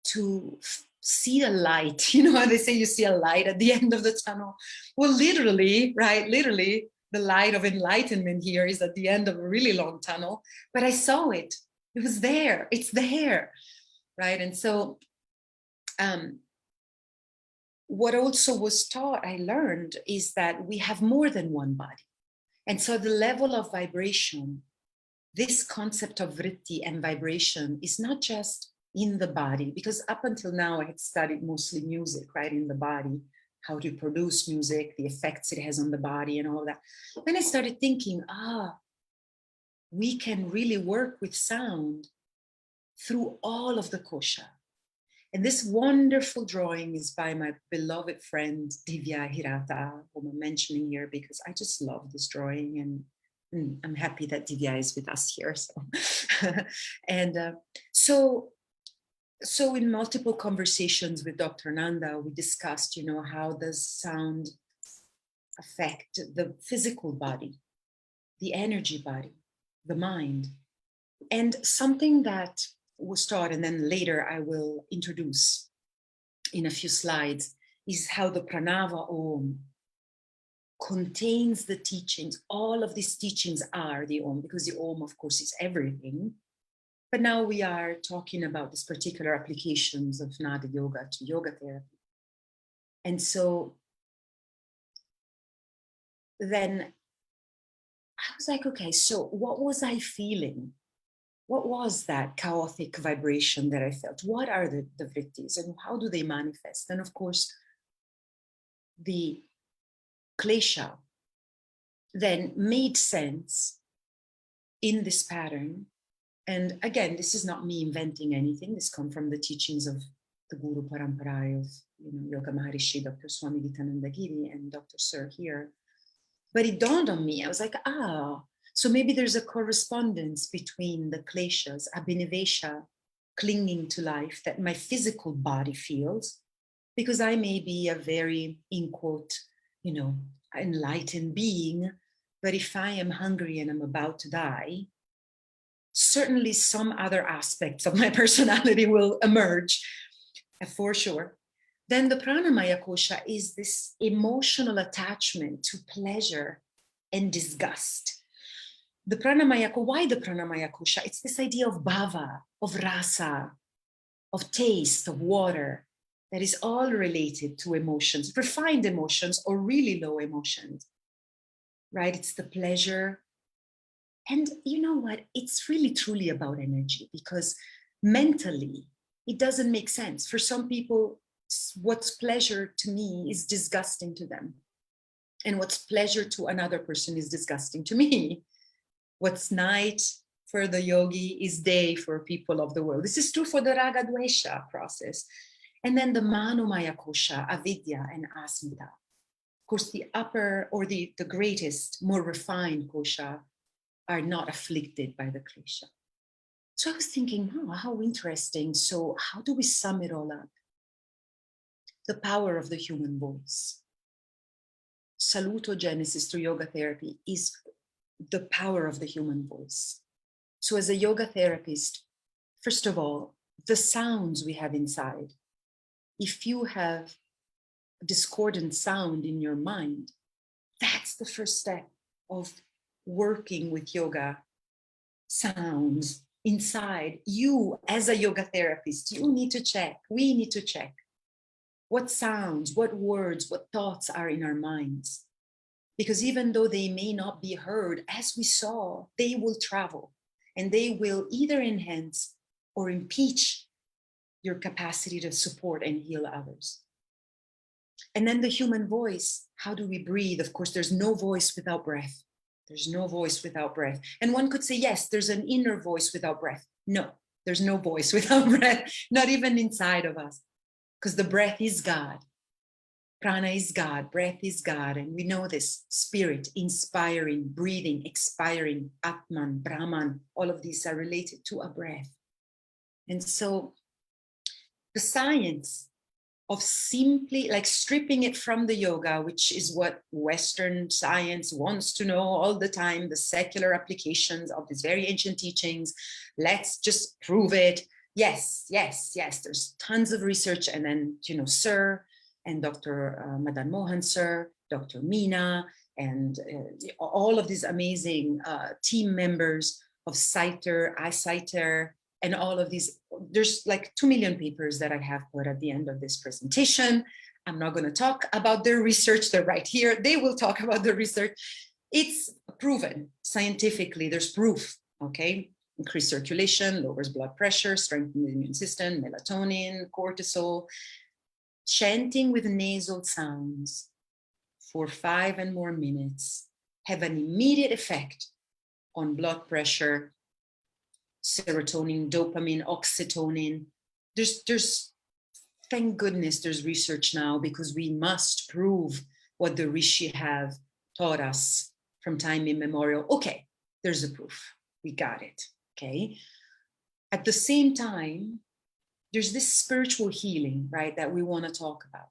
to see a light. You know how they say you see a light at the end of the tunnel? Well, literally, right? Literally, the light of enlightenment here is at the end of a really long tunnel, but I saw it. It was there. It's there, right? And so what also was taught, I learned, is that we have more than one body. And so the level of vibration, this concept of vritti and vibration is not just in the body, because up until now I had studied mostly music, right, in the body, how to produce music, the effects it has on the body and all of that. Then I started thinking, we can really work with sound through all of the kosha. And this wonderful drawing is by my beloved friend, Divya Hirata, whom I'm mentioning here because I just love this drawing, and I'm happy that Divya is with us here. So, so in multiple conversations with Dr. Ananda, we discussed, you know, how does sound affect the physical body, the energy body, the mind. And something that was taught, and then later I will introduce in a few slides, is how the pranava Om contains the teachings. All of these teachings are the Om, because the Om, of course, is everything. But now we are talking about this particular applications of Nada Yoga to yoga therapy. And so then I was like, okay, so what was I feeling? What was that chaotic vibration that I felt? What are the vrittis and how do they manifest? And of course, the klesha then made sense in this pattern. And again, this is not me inventing anything. This comes from the teachings of the Guru Parampara of Yoga Maharishi, Dr. Swami Vitananda Giri, and Dr. Sir here. But it dawned on me. I was like, so maybe there's a correspondence between the kleshas, abhinivesha, clinging to life, that my physical body feels, because I may be a very, in quote, enlightened being, but if I am hungry and I'm about to die, certainly some other aspects of my personality will emerge, for sure. Then the pranamaya kosha is this emotional attachment to pleasure and disgust. The pranamaya, why the pranamaya kosha? It's this idea of bhava, of rasa, of taste, of water, that is all related to emotions, refined emotions or really low emotions, right? It's the pleasure. And you know what? It's really truly about energy, because mentally, it doesn't make sense. For some people, what's pleasure to me is disgusting to them. And what's pleasure to another person is disgusting to me. What's night for the yogi is day for people of the world. This is true for the raga dvesha process. And then the manomaya kosha, avidya and asmita. Of course, the upper or the greatest, more refined kosha are not afflicted by the klesha. So I was thinking, how interesting. So how do we sum it all up? The power of the human voice. Salutogenesis through yoga therapy is the power of the human voice. So as a yoga therapist, first of all, the sounds we have inside. If you have discordant sound in your mind, that's the first step of working with yoga sounds inside. You, as a yoga therapist, you need to check, we need to check what sounds, what words, what thoughts are in our minds. Because even though they may not be heard, as we saw, they will travel. and they will either enhance or impeach your capacity to support and heal others. And then the human voice, how do we breathe? Of course, there's no voice without breath. There's no voice without breath. And one could say, yes, there's an inner voice without breath. No, there's no voice without breath, not even inside of us, because the breath is God. Prana is God, breath is God. And we know this: spirit, inspiring, breathing, expiring, Atman, Brahman, all of these are related to a breath. And so the science of simply like stripping it from the yoga, which is what Western science wants to know all the time, the secular applications of these very ancient teachings. Let's just prove it. Yes, yes, yes. There's tons of research. And then, you know, Sir and Dr. Madan Mohan Sir, Dr. Meena, and all of these amazing team members of CYTER, ICYER, and all of these. There's like 2 million papers that I have put at the end of this presentation. I'm not going to talk about their research. They're right here. They will talk about the research. It's proven scientifically. There's proof, okay? Increased circulation, lowers blood pressure, strengthens the immune system, melatonin, cortisol. Chanting with nasal sounds for 5 and more minutes have an immediate effect on blood pressure, serotonin, dopamine, oxytocin. There's thank goodness there's research now, because we must prove what the Rishi have taught us from time immemorial. Okay, there's a proof. We got it, okay? At the same time, there's this spiritual healing, right, that we want to talk about.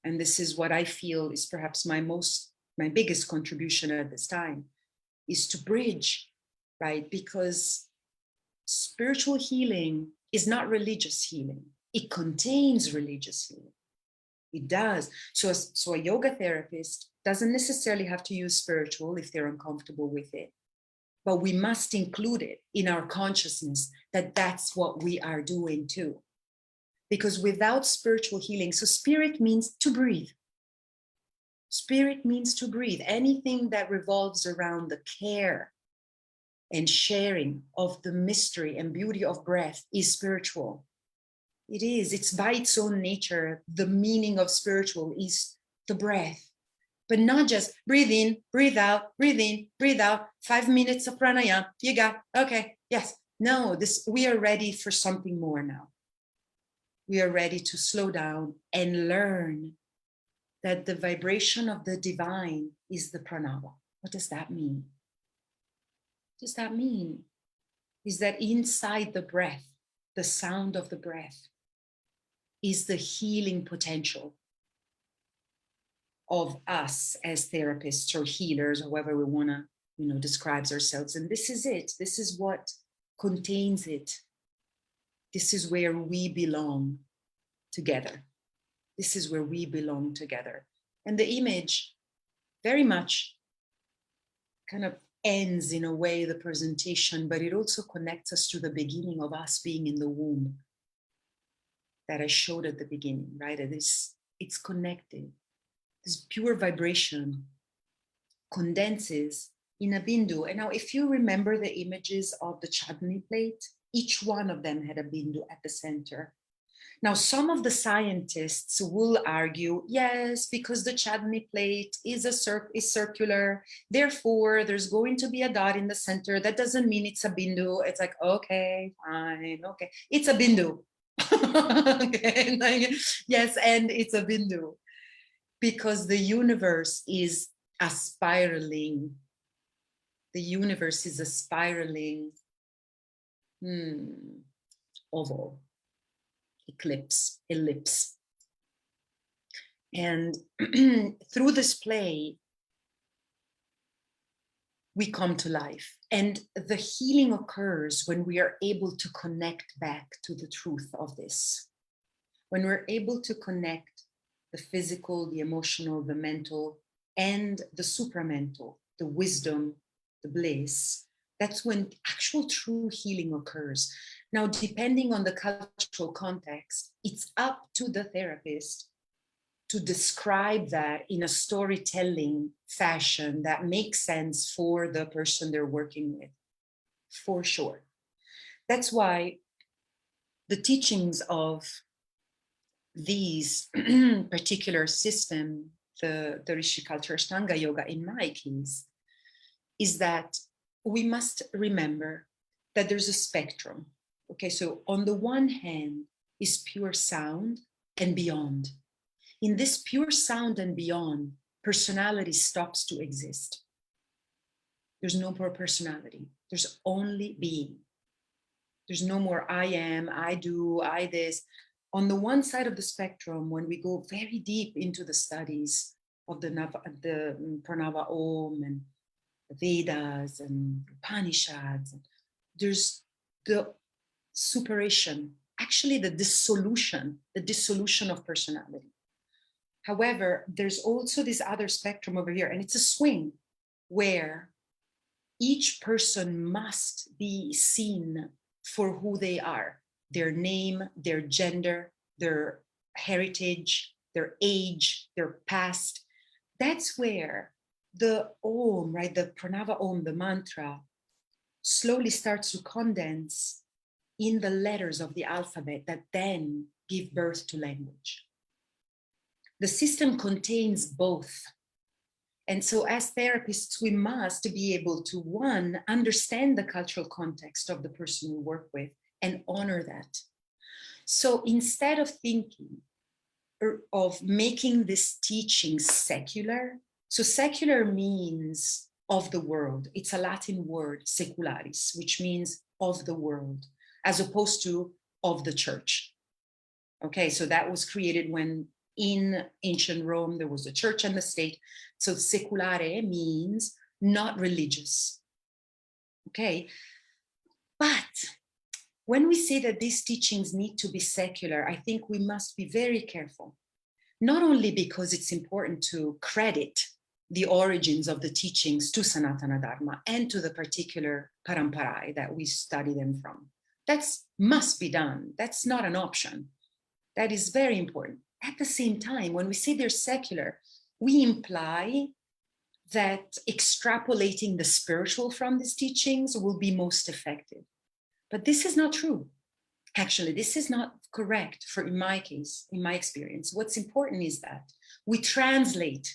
And this is what I feel is perhaps my biggest contribution at this time, is to bridge, right? Because spiritual healing is not religious healing. It contains religious healing. It does. So a yoga therapist doesn't necessarily have to use spiritual if they're uncomfortable with it. But we must include it in our consciousness that that's what we are doing too. Because without spiritual healing, so spirit means to breathe. Spirit means to breathe. Anything that revolves around the care and sharing of the mystery and beauty of breath is spiritual. It is. It's by its own nature. The meaning of spiritual is the breath. But not just breathe in, breathe out, breathe in, breathe out, 5 minutes of pranayama. You got, okay, yes. No, we are ready for something more now. We are ready to slow down and learn that the vibration of the divine is the pranava. What does that mean? What does that mean? Is that inside the breath, the sound of the breath, is the healing potential of us as therapists or healers, or however we want to, describe ourselves. And this is it. This is what contains it. This is where we belong together. This is where we belong together. And the image very much kind of ends in a way the presentation, but it also connects us to the beginning of us being in the womb that I showed at the beginning, right? It's connected. This pure vibration condenses in a bindu. And now if you remember the images of the chutney plate, each one of them had a bindu at the center. Now, some of the scientists will argue, yes, because the chutney plate is circular, therefore there's going to be a dot in the center. That doesn't mean it's a bindu. It's like, okay, fine, okay. It's a bindu. Okay. Yes, and it's a bindu. Because the universe is a spiraling. The universe is a spiraling oval. Ellipse. And through this play, we come to life. And the healing occurs when we are able to connect back to the truth of this. When we're able to connect the physical, the emotional, the mental, and the supramental, the wisdom, the bliss, that's when actual true healing occurs. Now, depending on the cultural context, it's up to the therapist to describe that in a storytelling fashion that makes sense for the person they're working with. for sure. That's why the teachings of these particular system, the Rishi culture Ashtanga Yoga in my case, is that we must remember that there's a spectrum. Okay, so on the one hand is pure sound and beyond. In this pure sound and beyond, personality stops to exist. There's no more personality. There's only being. There's no more I am, I do, I this. On the one side of the spectrum, when we go very deep into the studies of the Pranava Om and the Vedas and Upanishads, there's the superation, actually the dissolution of personality. However, there's also this other spectrum over here, and it's a swing where each person must be seen for who they are, their name, their gender, their heritage, their age, their past. That's where the Om, right, the Pranava Om, the mantra, slowly starts to condense in the letters of the alphabet that then give birth to language. The system contains both. And so as therapists, we must be able to, one, understand the cultural context of the person we work with and honor that. So instead of thinking of making this teaching secular, so secular means of the world. It's a Latin word, secularis, which means of the world, as opposed to of the church. Okay, so that was created when in ancient Rome, there was the church and the state. So seculare means not religious. Okay, but when we say that these teachings need to be secular, I think we must be very careful. Not only because it's important to credit the origins of the teachings to Sanatana Dharma and to the particular paramparai that we study them from. That must be done. That's not an option. That is very important. At the same time, when we say they're secular, we imply that extrapolating the spiritual from these teachings will be most effective. But this is not true. Actually, this is not correct for, in my case, in my experience. What's important is that we translate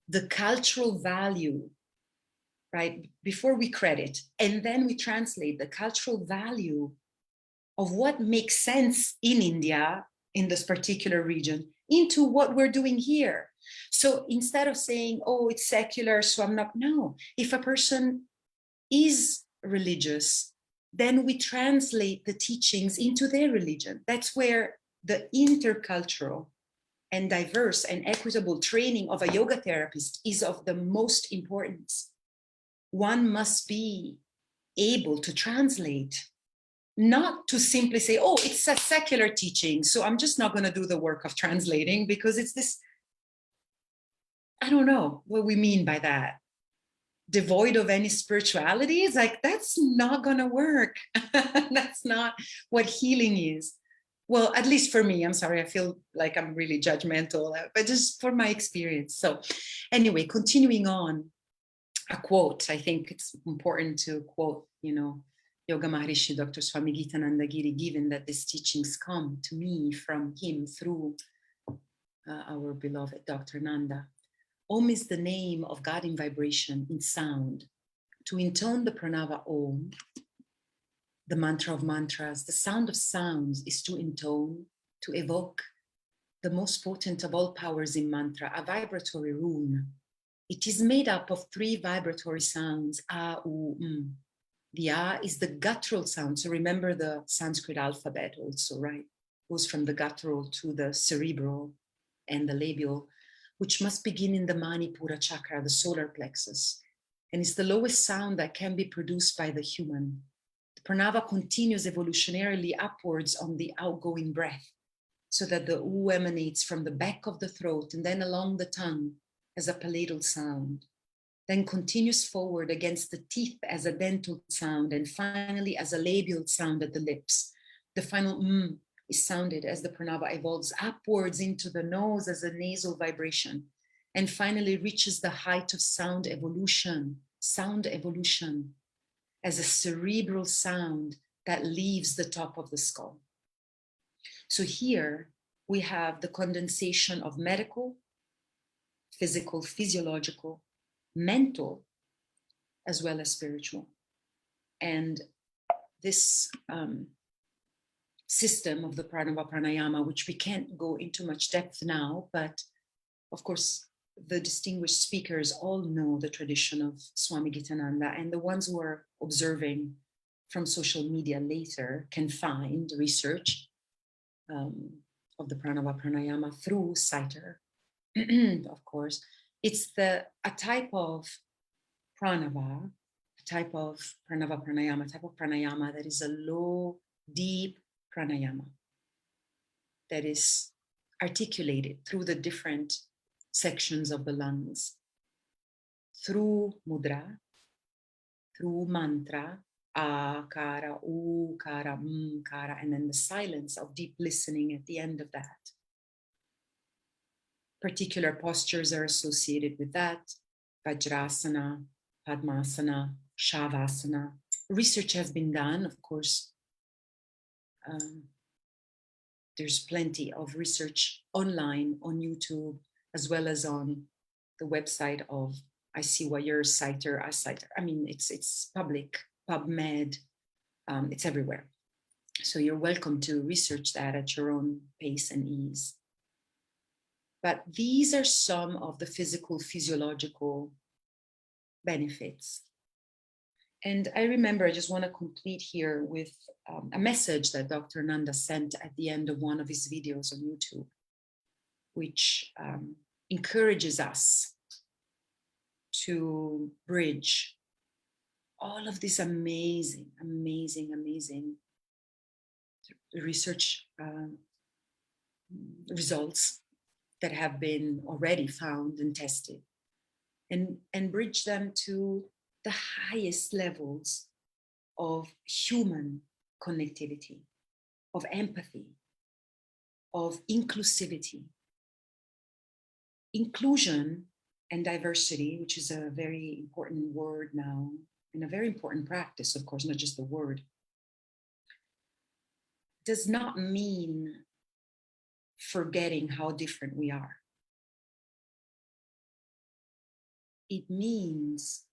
the cultural value, right, before we credit, and then we translate the cultural value of what makes sense in India, in this particular region, into what we're doing here. So instead of saying, oh, it's secular, so I'm not, no. If a person is religious, then we translate the teachings into their religion. That's where the intercultural and diverse and equitable training of a yoga therapist is of the most importance. One must be able to translate, not to simply say, oh, it's a secular teaching, so I'm just not going to do the work of translating because it's this, I don't know what we mean by that. Devoid of any spirituality. It's like, that's not going to work. That's not what healing is. Well, at least for me, I'm sorry, I feel like I'm really judgmental, but just for my experience. So anyway, continuing on, a quote, I think it's important to quote, Yoga Maharishi, Dr. Swami Geethananda Giri, given that these teachings come to me from him through our beloved Dr. Ananda. Om is the name of God in vibration, in sound. To intone the pranava Om, the mantra of mantras, the sound of sounds is to intone, to evoke the most potent of all powers in mantra, a vibratory rune. It is made up of 3 vibratory sounds, A, U, M. The A is the guttural sound. So remember the Sanskrit alphabet also, right? Goes from the guttural to the cerebral and the labial, which must begin in the Manipura chakra, the solar plexus. And it's the lowest sound that can be produced by the human. The pranava continues evolutionarily upwards on the outgoing breath, so that the U emanates from the back of the throat and then along the tongue as a palatal sound, then continues forward against the teeth as a dental sound, and finally as a labial sound at the lips. The final M is sounded as the pranava evolves upwards into the nose as a nasal vibration, and finally reaches the height of sound evolution, sound evolution as a cerebral sound that leaves the top of the skull. So here we have the condensation of medical, physical, physiological, mental, as well as spiritual. And this system of the Pranava Pranayama, which we can't go into much depth now, but of course, the distinguished speakers all know the tradition of Swami Gitananda, and the ones who are observing from social media later can find research of the Pranava Pranayama through CYTER, of course. It's a type of pranava, a type of Pranava Pranayama, type of pranayama that is a low, deep pranayama that is articulated through the different sections of the lungs, through mudra, through mantra, akara, ukara, kara, and then the silence of deep listening at the end of that. Particular postures are associated with that: Vajrasana, Padmasana, Shavasana. Research has been done, of course. There's plenty of research online on YouTube, as well as on the website of ICYER, CYTER, CYTER. I mean, it's public, PubMed, it's everywhere. So you're welcome to research that at your own pace and ease. But these are some of the physical, physiological benefits. And I remember, I just want to complete here with a message that Dr. Ananda sent at the end of one of his videos on YouTube, which encourages us to bridge all of these amazing, amazing, amazing research results that have been already found and tested, and bridge them to the highest levels of human connectivity, of empathy, of inclusivity. Inclusion and diversity, which is a very important word now, and a very important practice, of course, not just the word, does not mean forgetting how different we are. It means,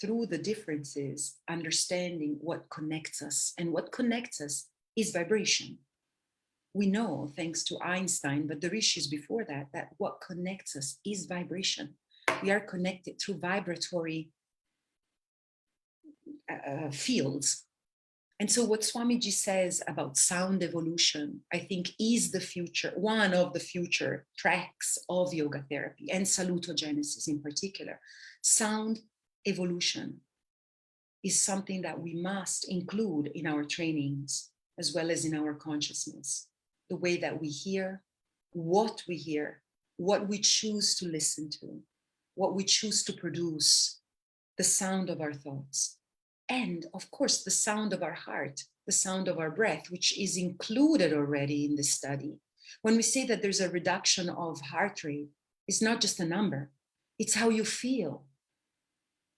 through the differences, understanding what connects us. And what connects us is vibration. We know, thanks to Einstein, but the rishis before that, that what connects us is vibration. We are connected through vibratory fields. And so what Swamiji says about sound evolution, I think, is the future, one of the future tracks of yoga therapy, and salutogenesis in particular. Sound evolution is something that we must include in our trainings, as well as in our consciousness. The way that we hear, what we choose to listen to, what we choose to produce, the sound of our thoughts. And of course, the sound of our heart, the sound of our breath, which is included already in this study. When we say that there's a reduction of heart rate, it's not just a number, it's how you feel.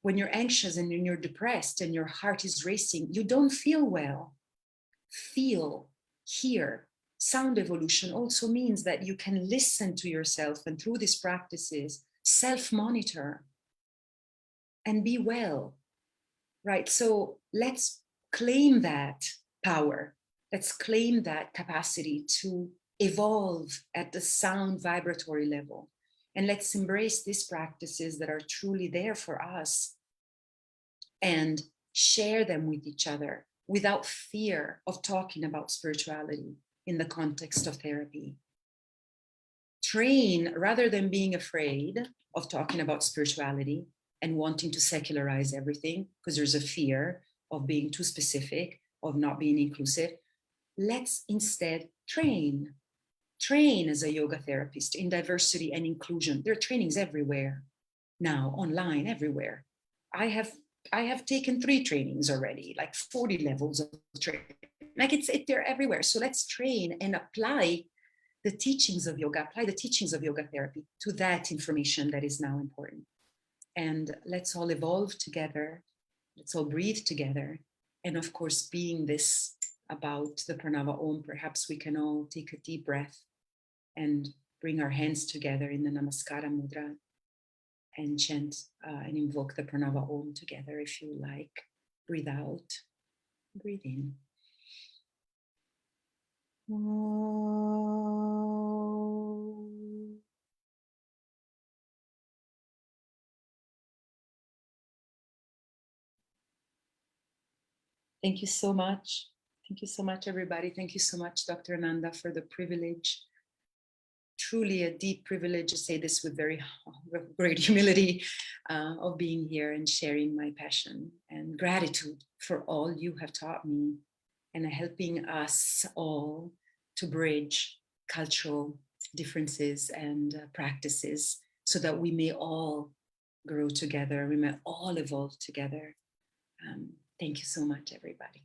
When you're anxious and when you're depressed and your heart is racing, you don't feel well. Feel, hear. Sound evolution also means that you can listen to yourself, and through these practices, self-monitor and be well. Right, so let's claim that power. Let's claim that capacity to evolve at the sound vibratory level. And let's embrace these practices that are truly there for us and share them with each other without fear of talking about spirituality in the context of therapy. Train rather than being afraid of talking about spirituality and wanting to secularize everything because there's a fear of being too specific, of not being inclusive. Let's instead train as a yoga therapist in diversity and inclusion. There are trainings everywhere now, online, everywhere. I have taken 3 trainings already, like 40 levels of training. Like they're everywhere. So let's train and apply the teachings of yoga, apply the teachings of yoga therapy to that information that is now important. And let's all evolve together. Let's all breathe together. And of course, being this about the Pranava Om, perhaps we can all take a deep breath and bring our hands together in the Namaskara Mudra and chant and invoke the Pranava Om together if you like. Breathe out, breathe in. Thank you so much. Thank you so much, everybody. Thank you so much, Dr. Ananda, for the privilege. Truly a deep privilege to say this with very great humility of being here and sharing my passion and gratitude for all you have taught me and helping us all to bridge cultural differences and practices so that we may all grow together, we may all evolve together. Thank you so much, everybody.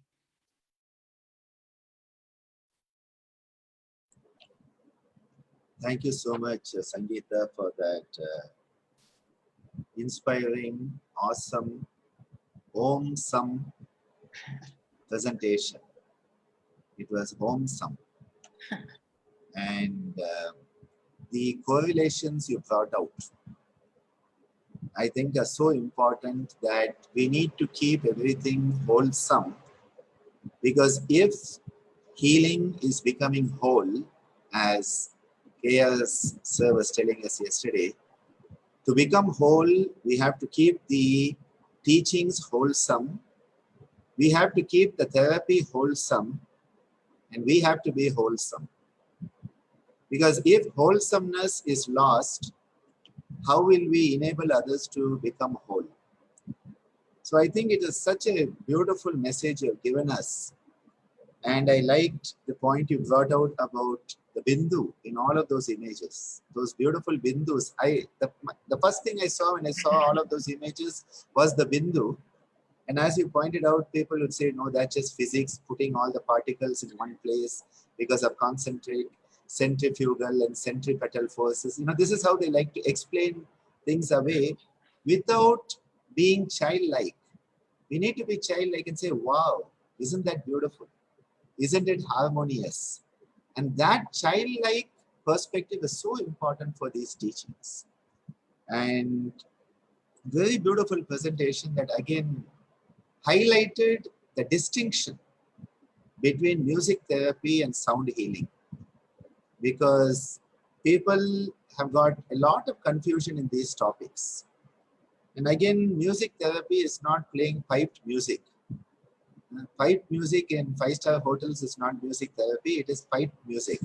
Thank you so much, Sangeetha, for that inspiring, awesome, Om-some presentation. It was Om-some. And the correlations you brought out, I think are so important that we need to keep everything wholesome, because if healing is becoming whole, as KS sir was telling us yesterday, to become whole, we have to keep the teachings wholesome, we have to keep the therapy wholesome, and we have to be wholesome. Because if wholesomeness is lost, how will we enable others to become whole? So I think it is such a beautiful message you have given us. And I liked the point you brought out about the bindu in all of those images. Those beautiful bindus. The first thing I saw when I saw all of those images was the bindu. And as you pointed out, people would say, no, that's just physics, putting all the particles in one place because of centrifugal and centripetal forces. You know, this is how they like to explain things away without being childlike. We need to be childlike and say, wow, isn't that beautiful? Isn't it harmonious? And that childlike perspective is so important for these teachings. And very beautiful presentation that again highlighted the distinction between music therapy and sound healing. Because people have got a lot of confusion in these topics. And again, music therapy is not playing piped music. Piped music in five-star hotels is not music therapy, it is piped music.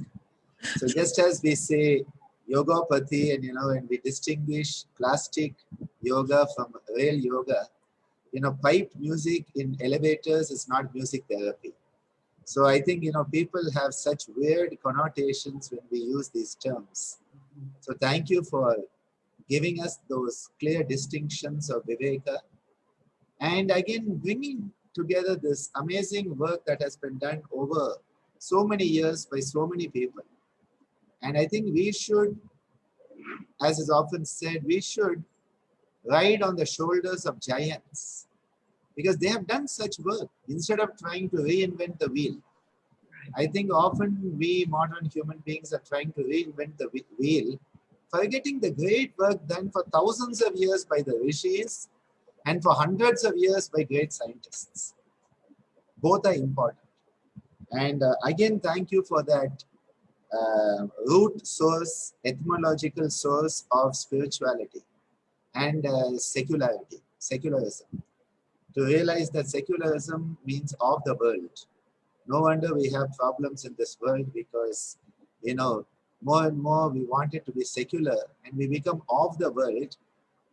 So just as we say yogapathy and we distinguish plastic yoga from real yoga, piped music in elevators is not music therapy. So I think, people have such weird connotations when we use these terms. So thank you for giving us those clear distinctions of Viveka. And again, bringing together this amazing work that has been done over so many years by so many people. And I think we should, as is often said, we should ride on the shoulders of giants, because they have done such work instead of trying to reinvent the wheel. I think often we modern human beings are trying to reinvent the wheel, forgetting the great work done for thousands of years by the rishis and for hundreds of years by great scientists. Both are important. And again, thank you for that root source, etymological source of spirituality and secularism. To realize that secularism means of the world. No wonder we have problems in this world, because, more and more we want it to be secular and we become of the world,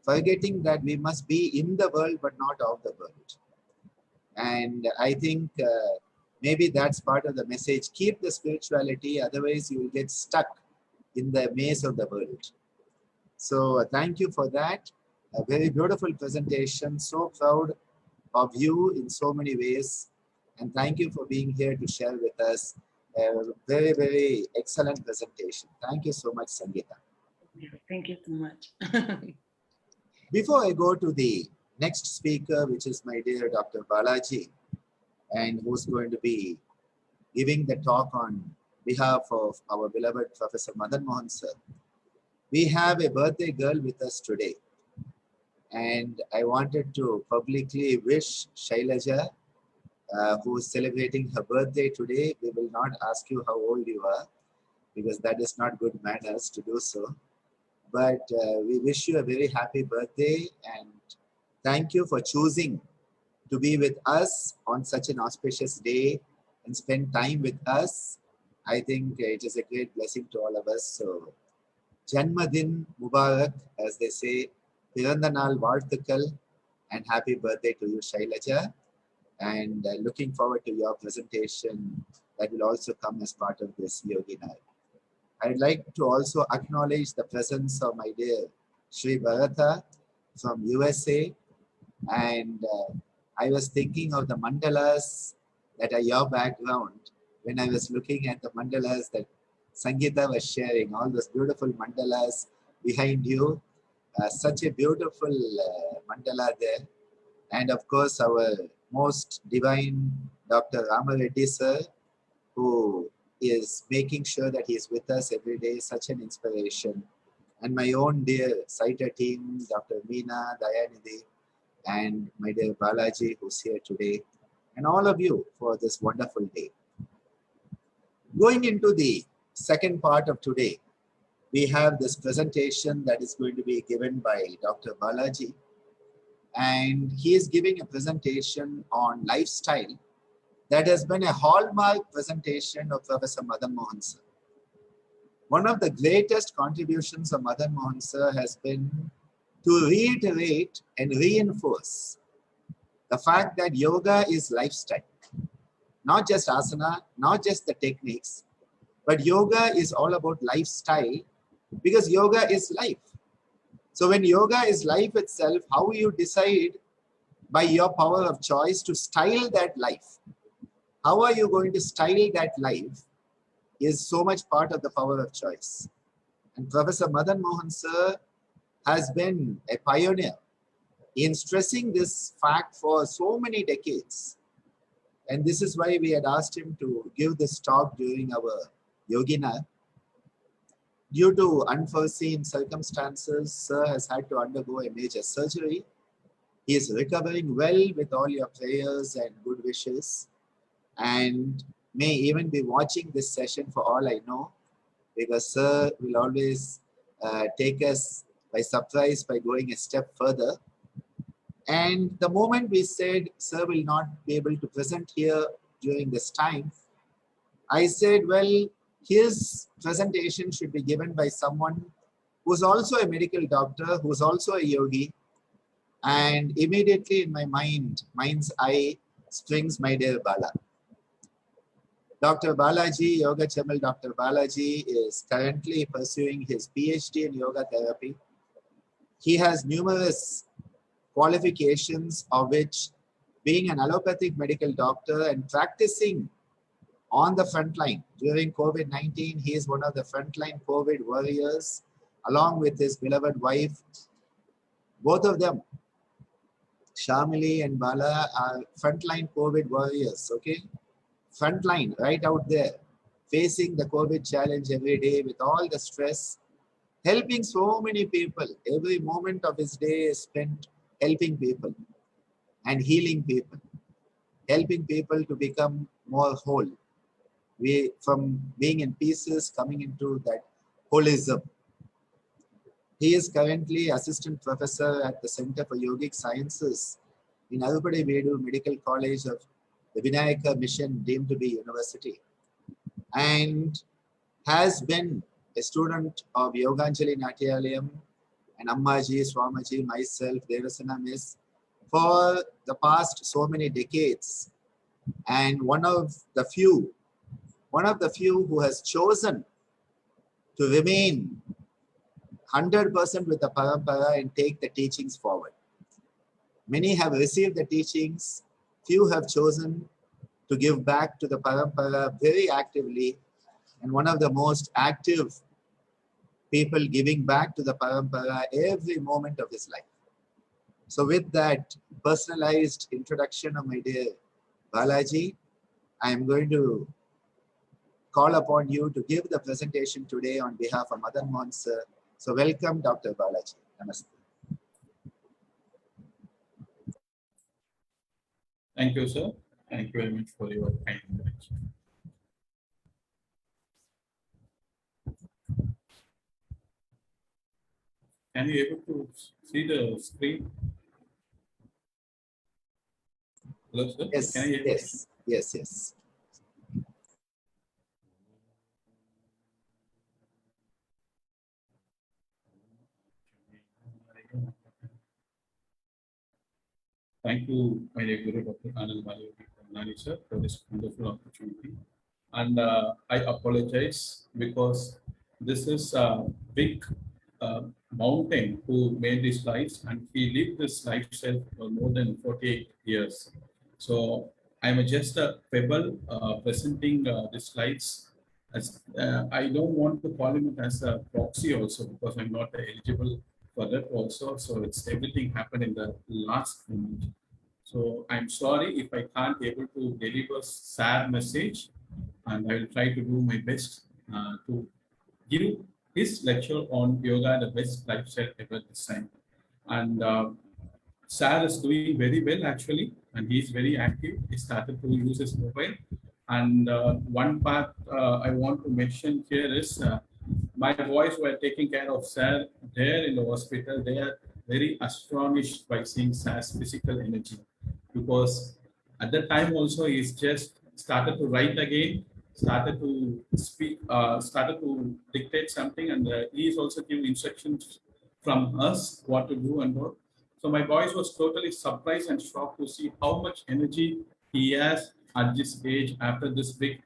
forgetting that we must be in the world but not of the world. And I think maybe that's part of the message. Keep the spirituality, otherwise you will get stuck in the maze of the world. So thank you for that. A very beautiful presentation. So proud of you in so many ways. And thank you for being here to share with us a very, very excellent presentation. Thank you so much, Sangeetha. Thank you so much. Before I go to the next speaker, which is my dear Dr. Balaji, and who's going to be giving the talk on behalf of our beloved Professor Madan Mohan sir, we have a birthday girl with us today. And I wanted to publicly wish Shailaja, who is celebrating her birthday today. We will not ask you how old you are, because that is not good manners to do so. But we wish you a very happy birthday, and thank you for choosing to be with us on such an auspicious day and spend time with us. I think it is a great blessing to all of us. So, Janmadin Mubarak, as they say, Pirandanal Varthakal, and happy birthday to you, Shailaja. And looking forward to your presentation that will also come as part of this Yoginar. I'd like to also acknowledge the presence of my dear Sri Bharata from USA. And I was thinking of the mandalas that are your background when I was looking at the mandalas that Sangeetha was sharing, all those beautiful mandalas behind you. Such a beautiful mandala there. And of course, our most divine Dr. Ramareddy sir, who is making sure that he is with us every day, such an inspiration. And my own dear CYTER team, Dr. Meena, Dayanidhi, and my dear Balaji, who's here today, and all of you for this wonderful day. Going into the second part of today, we have this presentation that is going to be given by Dr. Balaji. And he is giving a presentation on lifestyle that has been a hallmark presentation of Professor Madan Mohan sir. One of the greatest contributions of Madan Mohan sir has been to reiterate and reinforce the fact that yoga is lifestyle. Not just asana, not just the techniques, but yoga is all about lifestyle, because yoga is life. So when yoga is life itself, how you decide by your power of choice to style that life, how are you going to style that life, is so much part of the power of choice. And Professor Madan Mohan sir has been a pioneer in stressing this fact for so many decades. And this is why we had asked him to give this talk during our Yoginar. Due to unforeseen circumstances, sir has had to undergo a major surgery. He is recovering well with all your prayers and good wishes, and may even be watching this session for all I know, because sir will always take us by surprise by going a step further. And the moment we said sir will not be able to present here during this time, I said, well, his presentation should be given by someone who's also a medical doctor, who's also a yogi. And immediately in my mind's eye springs my dear Bala. Dr. Balaji, Yoga Chamal Dr. Balaji is currently pursuing his PhD in yoga therapy. He has numerous qualifications, of which being an allopathic medical doctor and practicing on the front line during COVID-19, he is one of the frontline COVID warriors, along with his beloved wife. Both of them, Shamili and Bala, are frontline COVID warriors, okay? Frontline, right out there, facing the COVID challenge every day with all the stress, helping so many people. Every moment of his day is spent helping people and healing people, helping people to become more whole. From being in pieces, coming into that holism. He is currently assistant professor at the Center for Yogic Sciences in Aurobindo Medical College of the Vinayaka Mission, deemed to be university, and has been a student of Yoganjali Natyalayam and Ammaji, Swamaji, myself, Devasana Miss, for the past so many decades, and one of the few who has chosen to remain 100% with the parampara and take the teachings forward. Many have received the teachings, few have chosen to give back to the parampara very actively, and one of the most active people giving back to the parampara every moment of his life. So with that personalized introduction of my dear Balaji, I am going to call upon you to give the presentation today on behalf of Madan Mohan sir. So welcome, Dr. Balaji. Namaste. Thank you, sir. Thank you very much for your kind introduction. Can you able to see the screen? Hello, sir. Yes, Can you yes. Thank you, my dear Guru Dr. Ananda sir, for this wonderful opportunity. And I apologize because this is a big mountain who made these slides, and he lived this lifestyle for more than 48 years. So I'm just a pebble presenting the slides. As I don't want to call him as a proxy also, because I'm not eligible for that also. So it's everything happened in the last moment. So I'm sorry if I can't able to deliver sad message, and I will try to do my best to give his lecture on yoga, the best lifestyle ever this time. And Sar is doing very well actually, and he's very active. He started to use his mobile. And one part I want to mention here is my boys were taking care of Sar there in the hospital. They are very astonished by seeing Sar's physical energy, because at that time also he's just started to write again, started to speak, started to dictate something, and he is also giving instructions from us what to do and what. So my boys was totally surprised and shocked to see how much energy he has at this age after this big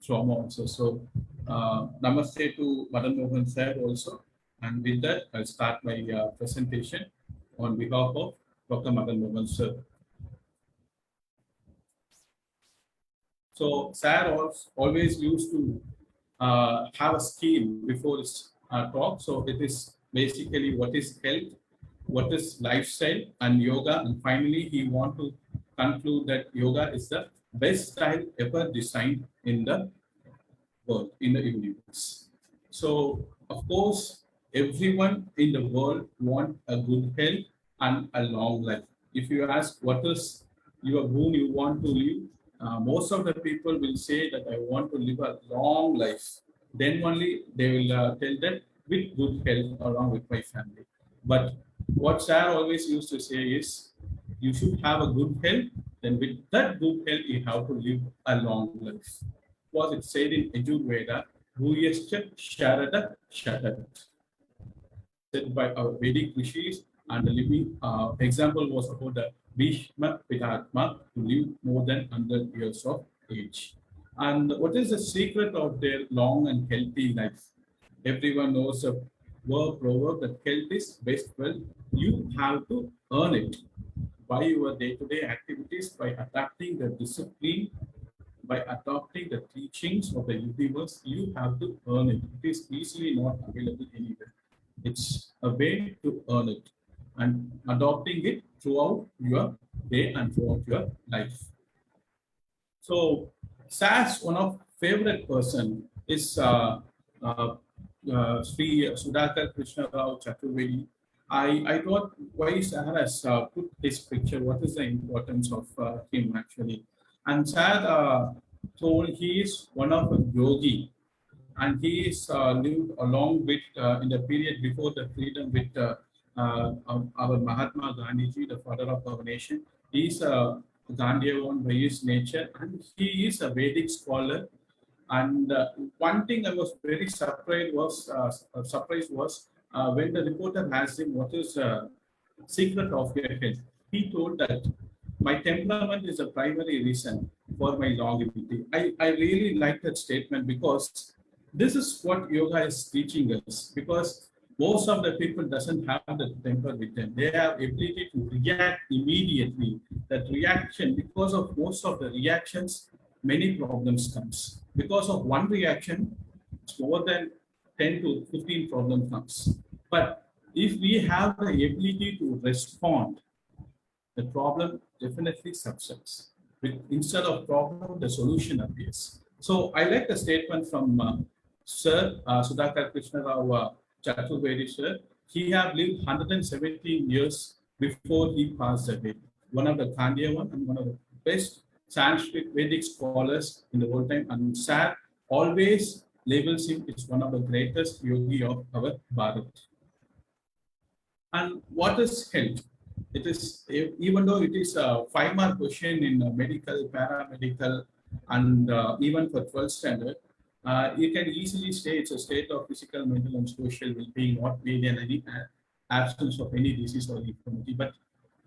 trauma also. So namaste to Madan Mohan sir also. And with that, I'll start my presentation on behalf of Dr. Madan Mohan sir. So Sir always used to have a scheme before his talk. So it is basically what is health, what is lifestyle, and yoga. And finally, he want to conclude that yoga is the best style ever designed in the world, in the universe. So of course, everyone in the world want a good health and a long life. If you ask what is your boon you want to live, most of the people will say that I want to live a long life. Then only they will tell that with good health along with my family. But what Sir always used to say is, you should have a good health. Then with that good health, you have to live a long life. Was it said in Ayurveda, Bhuyascha Sharada Shatarat, said by our Vedic rishis, and the living example was about the Bhishma Pitatma, to live more than 100 years of age. And what is the secret of their long and healthy life? Everyone knows a word proverb that health is best wealth. You have to earn it by your day-to-day activities, by adapting the discipline, by adopting the teachings of the universe. You have to earn it. It is easily not available anywhere. It's a way to earn it, and adopting it throughout your day and throughout your life. So, Sas, one of favorite person is Sri Sudhakar Krishna Rao Chaturvedi. I thought why Sar has put this picture, what is the importance of him actually. And Sar told he is one of a yogi, and he is lived along with in the period before the freedom with our Mahatma Gandhi, the father of our nation. He is a Gandhian by his nature, and he is a Vedic scholar. And one thing I was very surprised was when the reporter asked him what is the secret of your health. He told that my temperament is a primary reason for my longevity. I really like that statement, because this is what yoga is teaching us, because most of the people doesn't have the temper with them. They have ability to react immediately. That reaction, because of most of the reactions, many problems comes. Because of one reaction, more than 10 to 15 problems comes. But If we have the ability to respond, the problem definitely subsides. Instead of problem, the solution appears. So I like the statement from Sir Sudhakar Krishna Rao Chaturvedi sir. He have lived 117 years before he passed away. One of the Gandhian and one of the best Sanskrit Vedic scholars in the whole time. And Sir always labels him as one of the greatest yogi of our Bharat. And what is health? It is, even though it is a 5-mark question in medical, paramedical, and even for 12th standard, you can easily say it's a state of physical, mental, and social well-being, not being in any absence of any disease or infirmity. But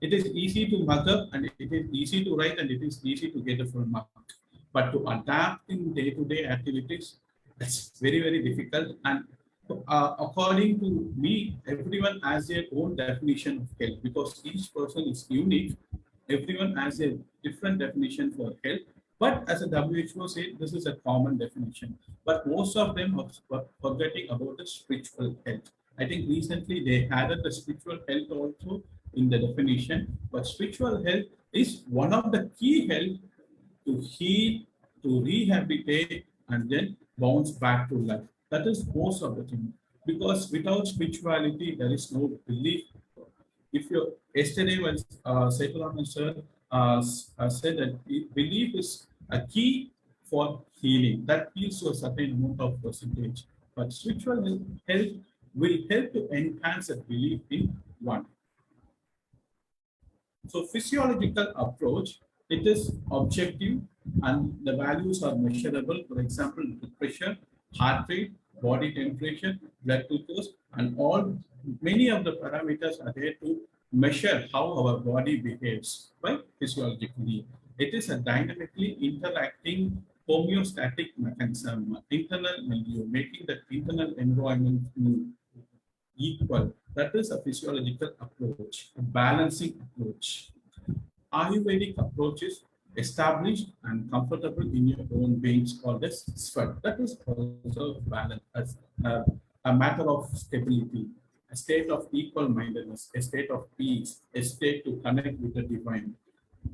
it is easy to mug up, and it is easy to write, and it is easy to get a full mark. But to adapt in day-to-day activities, it's very, very difficult. And according to me, everyone has their own definition of health because each person is unique. Everyone has a different definition for health. But as a WHO said, this is a common definition. But most of them are forgetting about the spiritual health. I think recently they added the spiritual health also in the definition. But spiritual health is one of the key health to heal, to rehabilitate, and then bounce back to life. That is most of the thing. Because without spirituality, there is no belief. If you yesterday when Saitalaman sir said that belief is a key for healing, that gives you a certain amount of percentage. But spiritual health will help to enhance that belief in one. So physiological approach, it is objective and the values are measurable. For example, blood pressure, heart rate, body temperature, blood glucose, and all many of the parameters are there to measure how our body behaves, right? Physiologically. It is a dynamically interacting homeostatic mechanism, internal milieu, making the internal environment equal. That is a physiological approach, a balancing approach. Ayurvedic approach is established and comfortable in your own beings called as sweat. That is also balance, as a matter of stability, a state of equal mindedness, a state of peace, a state to connect with the divine.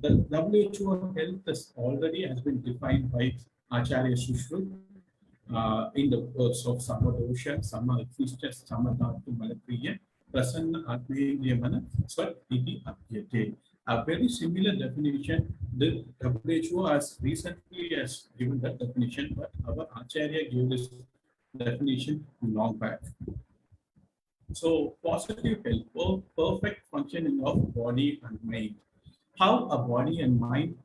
The WHO health has already been defined by Acharya Sushruta in the words of Samadosha, Sama existence, Samadhatu Malapriya, Prasanna Atmendiyamana, Swat Iti Abhyate. A very similar definition, the WHO has recently has given that definition, but our Acharya gave this definition long back. So positive health, perfect functioning of body and mind. How a body and mind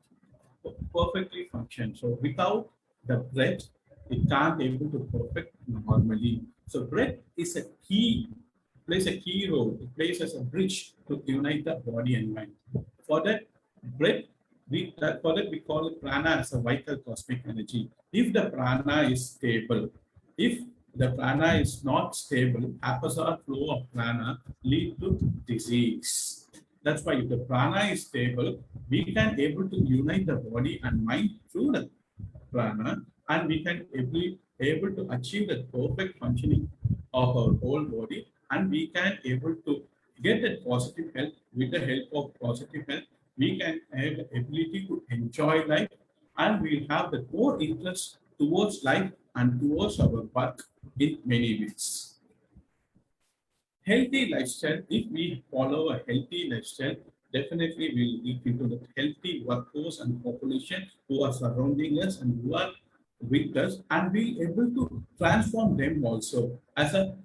perfectly function. So without the breath, it can't able to perfect normally. So breath is a key, plays a key role. It plays as a bridge to unite the body and mind. For that breath, we call it prana as a vital cosmic energy. If the prana is stable, if the prana is not stable, haphazard flow of prana lead to disease. That's why if the prana is stable, we can able to unite the body and mind through the prana, and we can able to achieve the perfect functioning of our whole body, and we can able to get that positive health. With the help of positive health, we can have the ability to enjoy life, and we'll have the more interest towards life and towards our work in many ways. Healthy lifestyle, if we follow a healthy lifestyle, definitely we'll lead into the healthy workforce and population who are surrounding us and who are with us, and we'll able to transform them also as a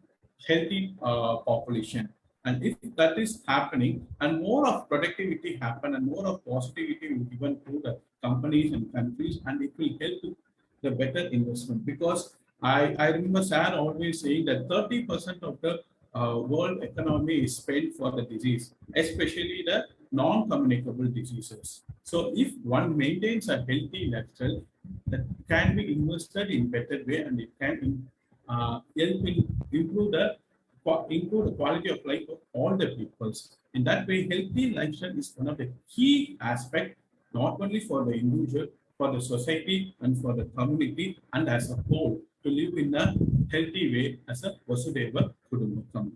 healthy population. And if that is happening, and more of productivity happen, and more of positivity will be given to the companies and countries, and it will help to the better investment. Because I remember Sir always saying that 30% of the world economy is spent for the disease, especially the non-communicable diseases. So if one maintains a healthy lifestyle, that can be invested in better way, and it can help in improve the quality of life of all the peoples. In that way, healthy lifestyle is one of the key aspects, not only for the individual, for the society, and for the community, and as a whole, to live in a healthy way as a Vasudeva Kudumbakam.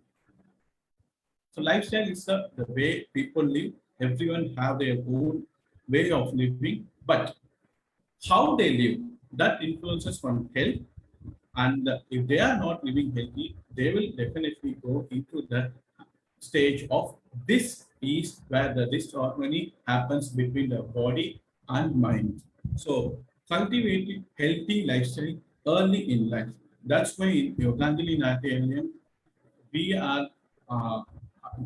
So lifestyle is the way people live. Everyone have their own way of living, but how they live, that influences on health. And if they are not living healthy, they will definitely go into the stage of this is where the disharmony happens between the body and mind. So cultivating healthy lifestyle early in life. That's why in Yoganjali Natyalayam, we are uh,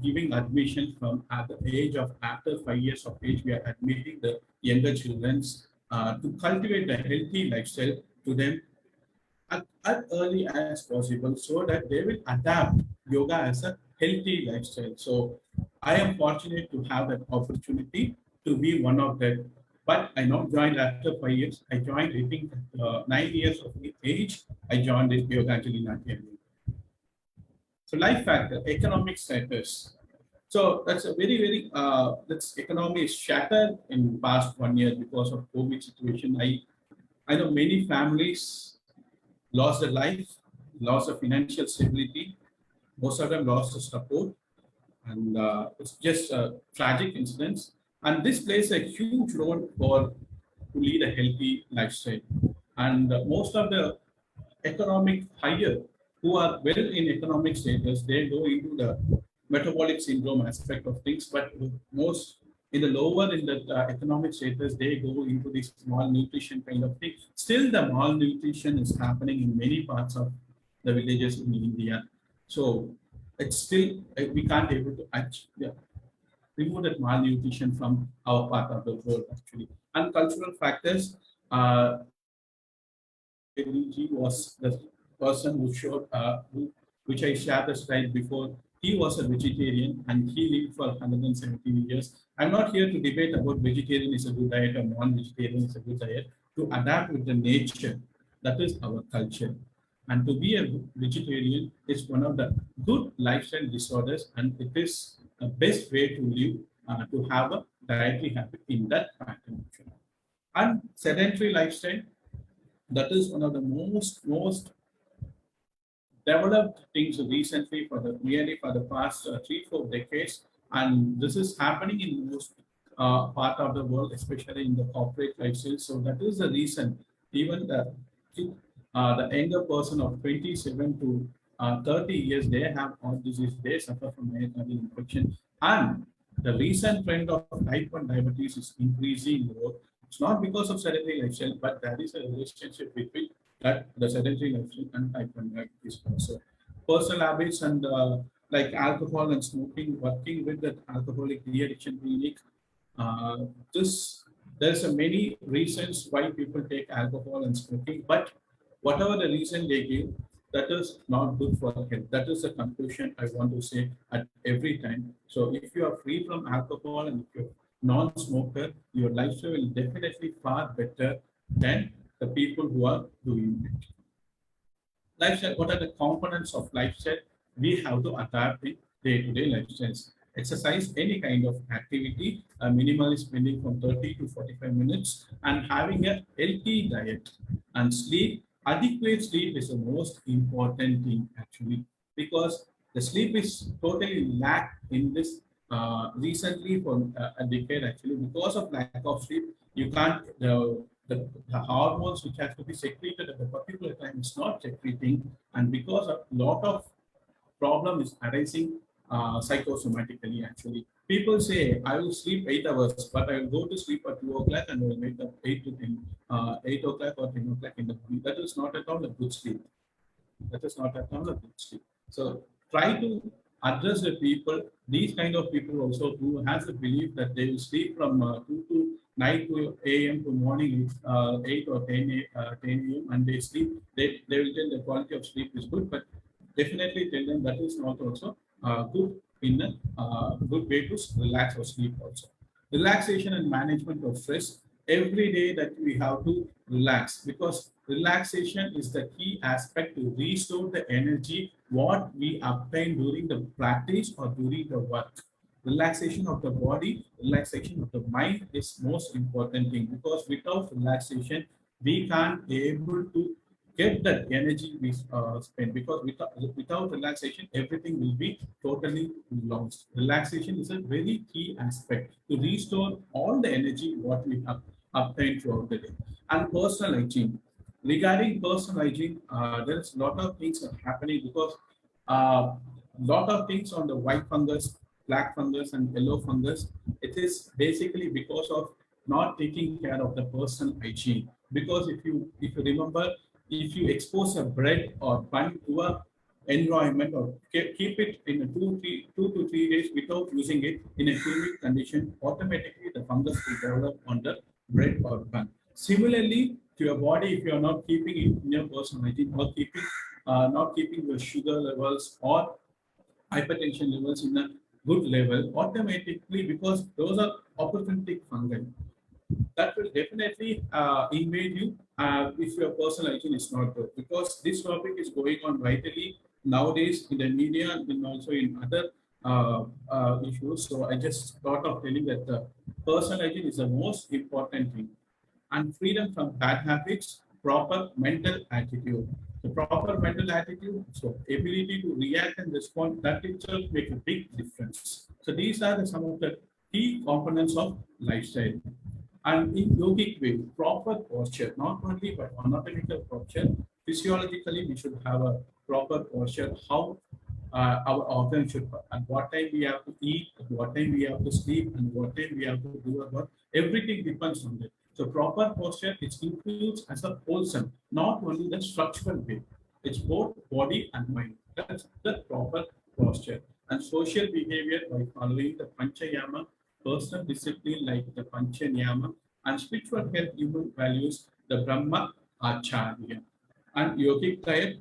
giving admission from at the age of after 5 years of age. We are admitting the younger children to cultivate a healthy lifestyle to them as early as possible, so that they will adapt yoga as a healthy lifestyle. So I am fortunate to have that opportunity to be one of them. But I not joined after 5 years. I joined, I think, 9 years of age. I joined this Yoganjali Natyalayam. So life factor, economic status. So that's a that's economy is shattered in past 1 year because of COVID situation. I know many families lost their life, lost the financial stability. Most of them lost the support, and it's just a tragic incidents. And this plays a huge role for to lead a healthy lifestyle. And most of the economic higher who are well in economic status, they go into the metabolic syndrome aspect of things, but most in the lower in the economic status, they go into this malnutrition kind of thing. Still, the malnutrition is happening in many parts of the villages in India. So it's still we can't able to actually remove that malnutrition from our part of the world actually. And cultural factors. He was the person who showed, which I shared the slide before. He was a vegetarian and he lived for 117 years. I'm not here to debate about vegetarian is a good diet or non-vegetarian is a good diet. To adapt with the nature, that is our culture. And to be a vegetarian is one of the good lifestyle disorders, and it is the best way to live, to have a dietary habit in that pattern. And sedentary lifestyle, that is one of the most developed things recently for the really for the past 3-4 decades, and this is happening in most part of the world, especially in the corporate lifestyle. So that is the reason even the younger person of 27 to 30 years, they have heart disease, they suffer from myocardial infection, and the recent trend of type 1 diabetes is increasing more. It's not because of sedentary lifestyle, but there is a relationship between that the sedentary lifestyle and type 1 diabetes also. Personal habits and like alcohol and smoking, working with the alcoholic de-addiction clinic. There's a many reasons why people take alcohol and smoking, but whatever the reason they give, that is not good for health. That is the conclusion I want to say at every time. So if you are free from alcohol and if you're non-smoker, your lifestyle will definitely far better than the people who are doing it. Lifestyle, what are the components of lifestyle? We have to adapt in day-to-day lifestyles. Exercise, any kind of activity, minimally spending from 30 to 45 minutes, and having a healthy diet and sleep. Adequate sleep is the most important thing actually, because the sleep is totally lacked in this recently for a decade actually. Because of lack of sleep, you can't the hormones which have to be secreted at a particular time is not secreting, and because of lot of problem is arising psychosomatically actually. People say, I will sleep 8 hours, but I will go to sleep at 2 o'clock and I will wake up 8 o'clock or 10 o'clock in the morning. That is not at all a good sleep. That is not at all a good sleep. So try to address the people, these kind of people also who has the belief that they will sleep from 2 to 9 to a.m. to morning 8 or 10 a.m. and they sleep, they will tell the quality of sleep is good, but definitely tell them that is not also good in a good way to relax or sleep also. Relaxation and management of stress. Every day that we have to relax, because relaxation is the key aspect to restore the energy what we obtain during the practice or during the work. Relaxation of the body, relaxation of the mind is most important thing, because without relaxation we can't able to get that energy we spend, because without relaxation, everything will be totally lost. Relaxation is a very key aspect to restore all the energy what we have obtained throughout the day. And personal hygiene. Regarding personal hygiene, there is a lot of things are happening because lot of things on the white fungus, black fungus, and yellow fungus. It is basically because of not taking care of the personal hygiene. Because if you remember, if you expose a bread or bun to a environment or keep it in a 2 to 3 days without using it in a humid condition, automatically the fungus will develop on the bread or bun. Similarly, to your body, if you are not keeping it in your personal hygiene or not keeping your sugar levels or hypertension levels in a good level, automatically, because those are opportunistic fungi, that will definitely invade you if your personal hygiene is not good. Because this topic is going on vitally nowadays in the media and also in other issues. So I just thought of telling that personal hygiene is the most important thing. And freedom from bad habits, proper mental attitude. The proper mental attitude, so ability to react and respond, that itself makes a big difference. So these are some of the key components of lifestyle. And in yogic way, proper posture, not only but anatomical posture, physiologically we should have a proper posture, how our organs should, and what time we have to eat, what time we have to sleep, and what time we have to do our work. Everything depends on that. So proper posture, it includes as a wholesome, not only the structural way. It's both body and mind. That's the proper posture. And social behavior by following the Panchayama, personal discipline like the Panchanyama, and spiritual health, human values, the Brahma Acharya. And yogic diet,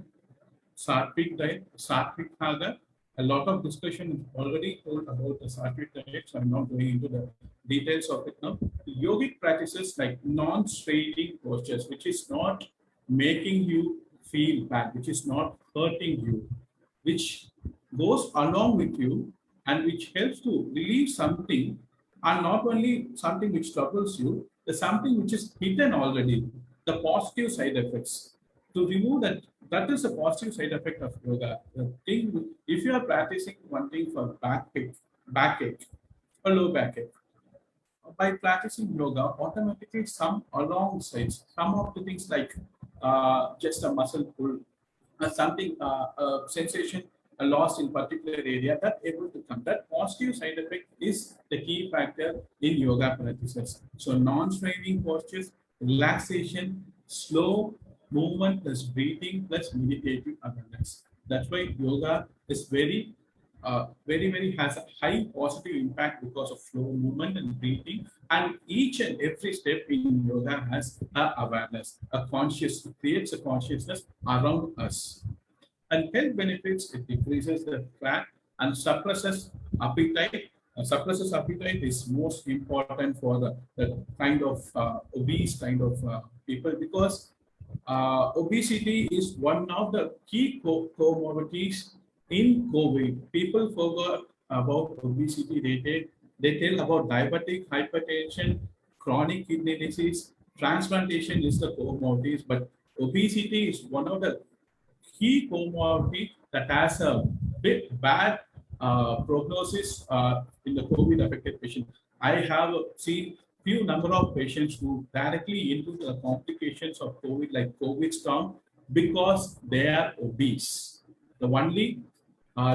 Sattvic diet, Sattvic Bhaga. A lot of discussion is already told about the Sattvic diet, so I'm not going into the details of it now. Yogic practices like non-straining postures, which is not making you feel bad, which is not hurting you, which goes along with you and which helps to relieve something, and not only something which troubles you, the something which is hidden already, the positive side effects. To remove that, that is a positive side effect of yoga. The thing, if you are practicing one thing for backache, or low backache, by practicing yoga, automatically some along sides, some of the things like just a muscle pull, something, sensation lost in particular area, that able to come. That positive side effect is the key factor in yoga practices. So non-straining postures, relaxation, slow movement plus breathing plus meditative awareness. That's why yoga is very has a high positive impact because of flow movement and breathing. And each and every step in yoga has a awareness, a conscious, creates a consciousness around us. And health benefits, it decreases the fat and suppresses appetite. Suppresses appetite is most important for the kind of obese kind of people, because obesity is one of the key comorbidities in COVID. People forgot about obesity. They tell about diabetic, hypertension, chronic kidney disease, transplantation is the comorbidities, but obesity is one of the key comorbidity that has a bit bad prognosis in the COVID affected patient. I have seen few number of patients who directly into the complications of COVID, like COVID storm, because they are obese. The only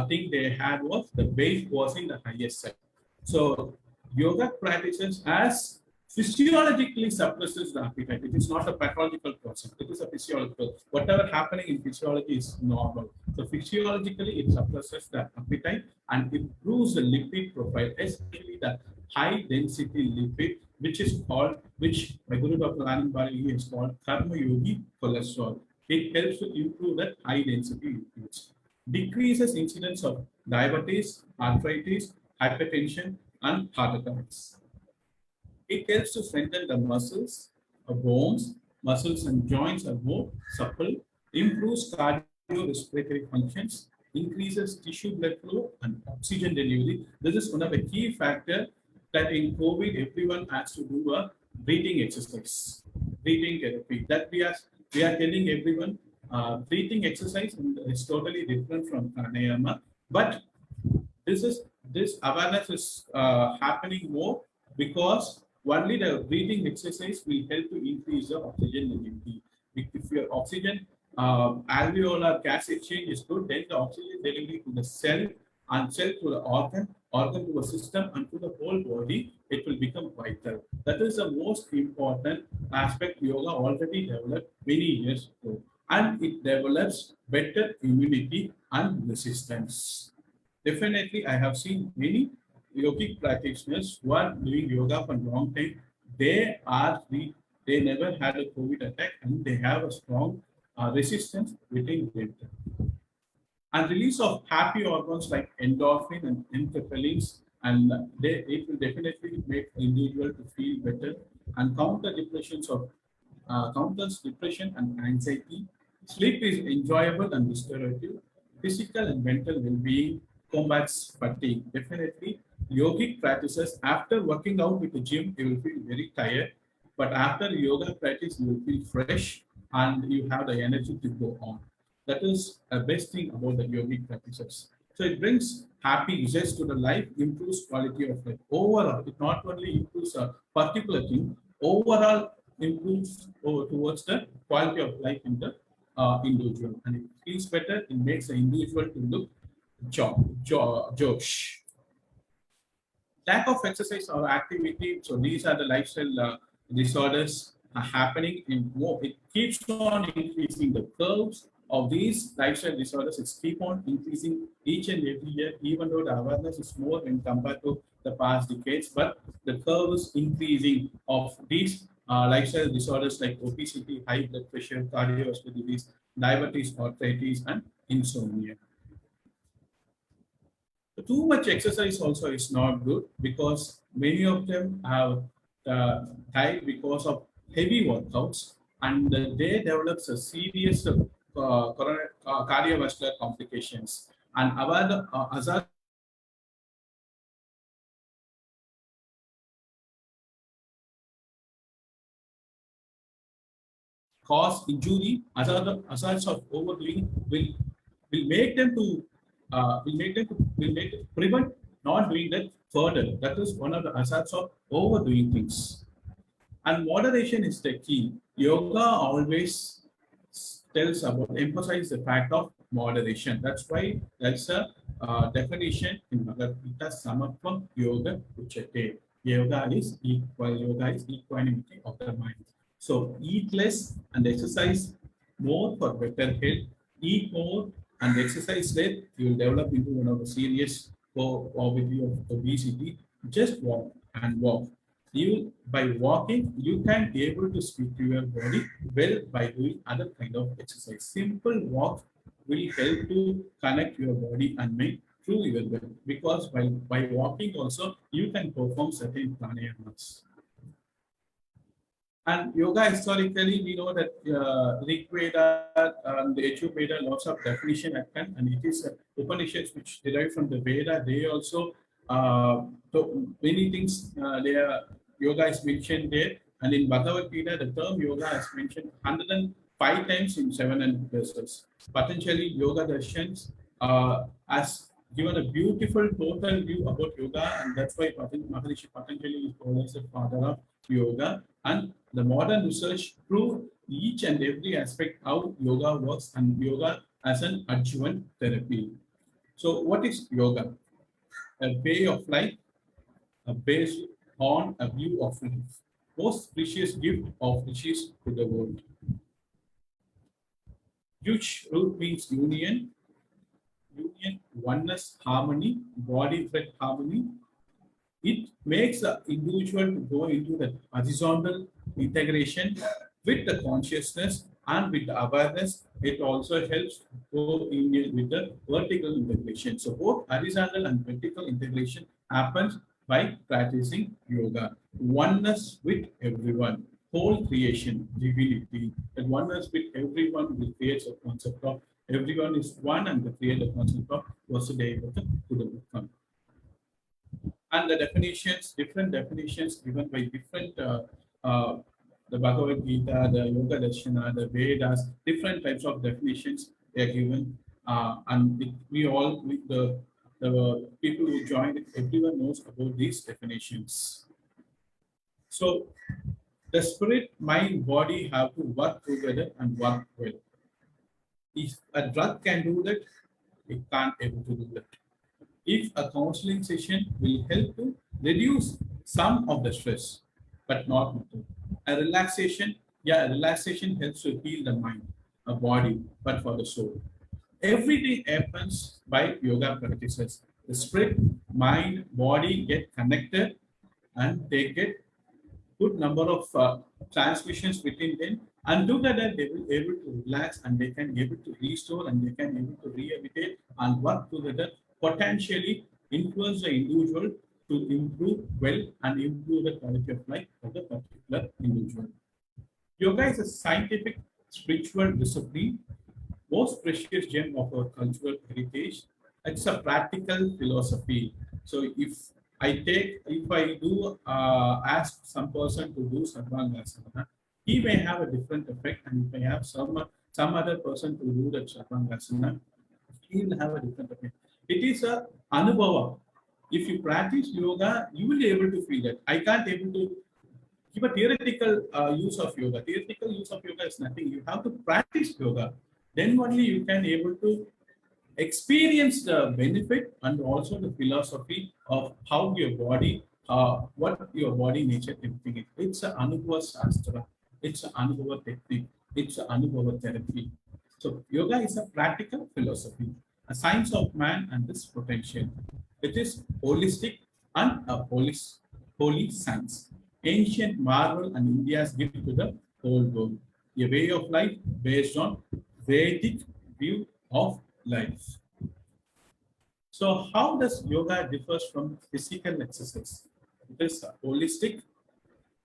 thing they had was the weight was in the highest side. So yoga practices as physiologically suppresses the appetite. It is not a pathological process. It is a physiological. Whatever happening in physiology is normal. So physiologically, it suppresses the appetite and improves the lipid profile, especially the high density lipid, which is called, which my Guru Dr. Anand Bali is called Karma Yogi cholesterol. It helps to improve that high density lipids. Decreases incidence of diabetes, arthritis, hypertension, and heart attacks. It helps to strengthen the muscles, bones, muscles and joints are more supple, improves cardiorespiratory functions, increases tissue blood flow and oxygen delivery. This is one of the key factors that in COVID, everyone has to do a breathing exercise, breathing therapy. That we are telling everyone breathing exercise, and it's totally different from pranayama. But this awareness is happening more because only the breathing exercise will help to increase the oxygen delivery. If your oxygen alveolar gas exchange is good, then the oxygen delivery to the cell and cell to the organ to a system and to the whole body, it will become vital. That is the most important aspect yoga already developed many years ago. And it develops better immunity and resistance. Definitely, I have seen many yogic practitioners who are doing yoga for a long time. They never had a COVID attack and they have a strong resistance within them. And release of happy hormones like endorphin and interpellins, and it will definitely make individual to feel better and counters depression and anxiety. Sleep is enjoyable and restorative. Physical and mental well-being combats fatigue. Definitely, yogic practices, after working out with the gym, you will feel very tired. But after yoga practice, you will feel fresh and you have the energy to go on. That is the best thing about the yogic practices. So it brings happy zest to the life, improves quality of life. Overall, it not only improves a particular thing, overall improves towards the quality of life in the individual. And it feels better, it makes the individual to look Josh. Lack of exercise or activity. So these are the lifestyle disorders are happening in more. It keeps on increasing. The curves of these lifestyle disorders is keep on increasing each and every year, even though the awareness is more when compared to the past decades. But the curve is increasing of these lifestyle disorders like obesity, high blood pressure, cardiovascular disease, diabetes, arthritis, and insomnia. Too much exercise also is not good because many of them have died because of heavy workouts and they develop a serious cardiovascular complications. And other cause injury, hazards of overdoing will make them to prevent not doing that further. That is one of the hazards of overdoing things. And moderation is the key. Yoga always emphasize the fact of moderation. That's why there's a definition in Bhagavad Gita, Samatvam Yoga Uchate. Yoga is equanimity of the mind. So eat less and exercise more for better health. Eat more and exercise less, you will develop into one of the serious poverty of obesity. Just walk and walk. By walking, you can be able to speak to your body well by doing other kind of exercise. Simple walk will help to connect your body and mind through your body. Because by walking also, you can perform certain pranayamas. And yoga historically, we know that Rig Veda and the Yajurveda, lots of definition at hand, and it is Upanishads which derive from the Veda. They also, many things, yoga is mentioned there. And in Bhagavad Gita, the term yoga is mentioned 105 times in 700 verses. Patanjali Yoga Darshans has given a beautiful total view about yoga, and that's why Maharishi Patanjali is called as the father of yoga. And the modern research proved each and every aspect how yoga works and yoga as an adjuvant therapy. So what is yoga? A way of life, based on a view of life. Most precious gift of riches to the world. Yuch root means union, oneness, harmony, body-thread harmony. It makes the individual to go into the horizontal integration with the consciousness and with the awareness. It also helps to go in with the vertical integration. So both horizontal and vertical integration happens by practicing yoga. Oneness with everyone, whole creation, divinity. And oneness with everyone will create a concept of everyone is one and the create a concept of Vasudeva Kudambakam. And the definitions, different definitions given by different the Bhagavad Gita, the Yoga Darshana, the Vedas, different types of definitions they are given. The people who joined, everyone knows about these definitions. So the spirit, mind, body have to work together and work well. If a drug can do that, it can't able to do that. If a counseling session will help to reduce some of the stress, but not much. A relaxation helps to heal the mind, a body, but for the soul. Everything happens by yoga practices. The spirit, mind, body get connected and they get good number of transmissions between them, and together they will be able to relax and they can be able to restore and they can be able to rehabilitate and work together, potentially influence the individual to improve well and improve the quality of life of the particular individual. Yoga is a scientific, spiritual discipline, most precious gem of our cultural heritage. It's a practical philosophy. So if I do ask some person to do Sarvangasana, he may have a different effect, and if I have some other person to do the Sarvangasana, he will have a different effect. It is a anubhava. If you practice yoga, you will be able to feel that. I can't able to give a theoretical use of yoga. Theoretical use of yoga is nothing. You have to practice yoga. Then only you can able to experience the benefit and also the philosophy of how your body, what your body nature everything is. It's an anubhava shastra. It's an anubhava technique. It's an anubhava therapy. So yoga is a practical philosophy, a science of man and this potential. It is holistic and a holy science. Ancient marvel and India's gift to the whole world. A way of life based on Vedic view of life. So how does yoga differ from physical exercise? It is holistic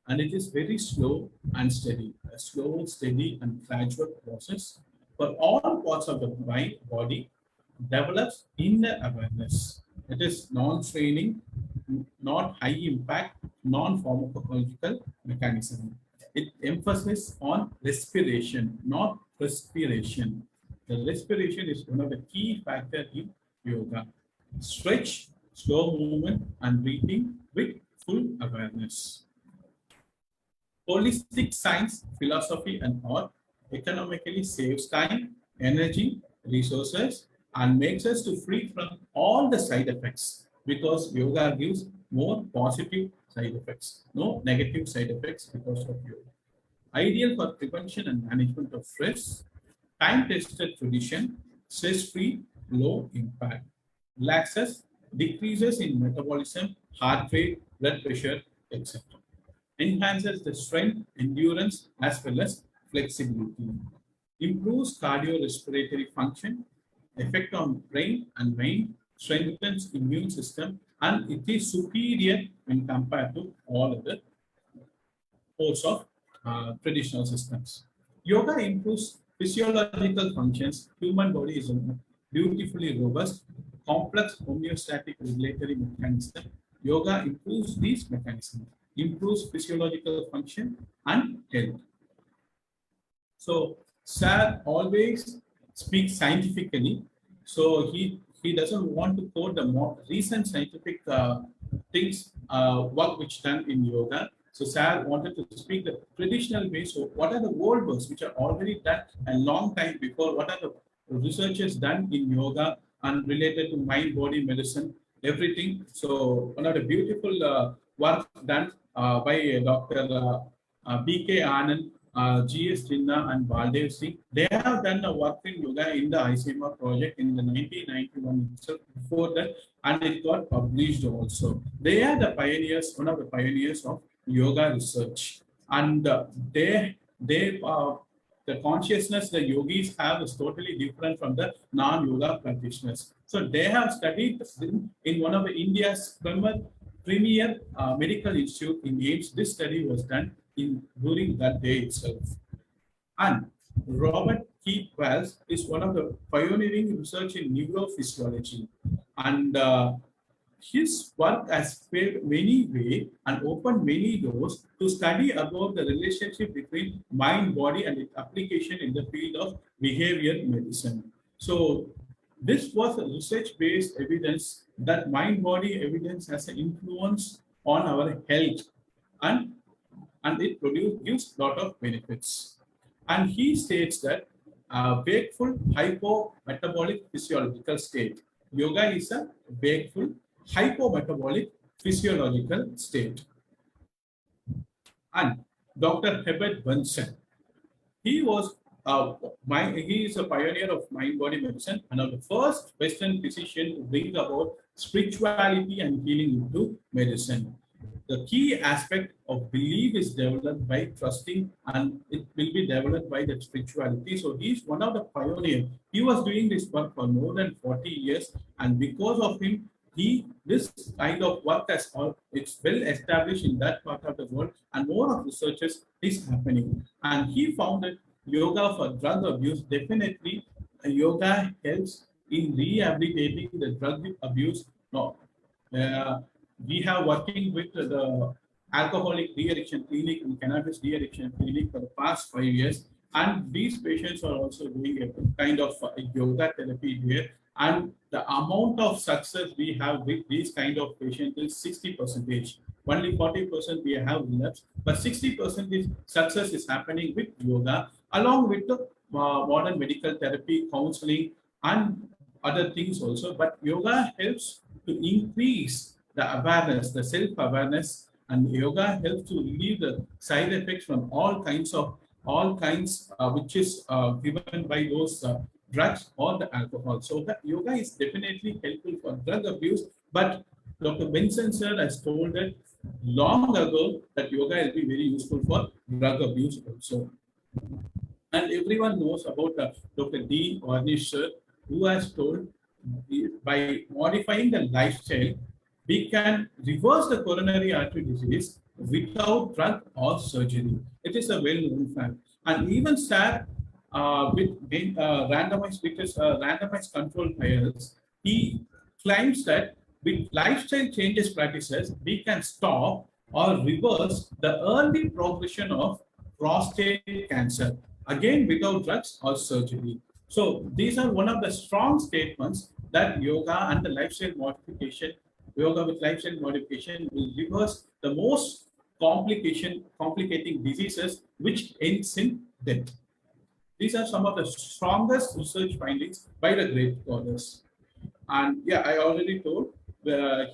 and it is very slow and steady. A slow, steady and gradual process for all parts of the mind, body develops inner awareness. It is non-straining, not high impact, non-pharmacological mechanism. It emphasizes on respiration, not respiration. The respiration is one of the key factors in yoga. Stretch, slow movement, and breathing with full awareness. Holistic science, philosophy, and art economically saves time, energy, resources, and makes us to free from all the side effects, because yoga gives more positive side effects, no negative side effects because of yoga. Ideal for prevention and management of stress, time-tested tradition, stress-free, low impact, relaxes, decreases in metabolism, heart rate, blood pressure, etc. Enhances the strength, endurance, as well as flexibility. Improves cardiorespiratory function, effect on brain and mind, strengthens immune system, and it is superior when compared to all other modes of traditional systems. Yoga improves physiological functions. Human body is a beautifully robust, complex homeostatic regulatory mechanism. Yoga improves these mechanisms, improves physiological function and health. So Sir always speaks scientifically. So he doesn't want to quote the more recent scientific things, work which done in yoga. So Sir wanted to speak the traditional ways. So what are the old works which are already done a long time before? What are the researches done in yoga and related to mind, body, medicine, everything? So one of the beautiful work done by Dr. B.K. Anand, G.S. Jinnah and Baldev Singh. They have done a work in yoga in the ICYER project in the 1991 itself, before that, and it got published also. They are the pioneers, one of the pioneers of yoga research, and the consciousness the yogis have is totally different from the non-yoga practitioners. So they have studied in one of the India's premier medical institute in AIMST. This study was done during that day itself. And Robert Keith is one of the pioneering research in neurophysiology, and his work has paved many ways and opened many doors to study about the relationship between mind, body, and its application in the field of behavior medicine. So this was a research-based evidence that mind-body evidence has an influence on our health, and it gives a lot of benefits. And he states that wakeful hypometabolic physiological state. Yoga is a wakeful hypometabolic physiological state. And Dr. Herbert Bunsen, he is a pioneer of mind-body medicine and of the first Western physician to bring about spirituality and healing into medicine. The key aspect of belief is developed by trusting, and it will be developed by the spirituality. So he's one of the pioneers. He was doing this work for more than 40 years, and because of him, this kind of work it's well established in that part of the world, and more of researches is happening. And he found that yoga for drug abuse, definitely yoga helps in rehabilitating the drug abuse. We have working with the alcoholic de-addiction clinic and cannabis de-addiction clinic for the past 5 years, and these patients are also doing a kind of yoga therapy here. And the amount of success we have with these kind of patients is 60%. Only 40% we have relapse, but 60% success is happening with yoga, along with the modern medical therapy, counseling, and other things also. But yoga helps to increase the awareness, the self-awareness, and yoga helps to relieve the side effects from all kinds which is given by those drugs or the alcohol. So that yoga is definitely helpful for drug abuse. But Dr. Benson sir has told that long ago that yoga will be very useful for drug abuse also. And everyone knows about Dr. D. Ornish sir, who has told by modifying the lifestyle, we can reverse the coronary artery disease without drug or surgery. It is a well-known fact. And even start with randomized control trials, he claims that with lifestyle changes practices, we can stop or reverse the early progression of prostate cancer, again without drugs or surgery. So these are one of the strong statements that yoga and the lifestyle modification, yoga with lifestyle modification will reverse the most complicating diseases which ends in death. These are some of the strongest research findings by the great scholars. And yeah, I already told,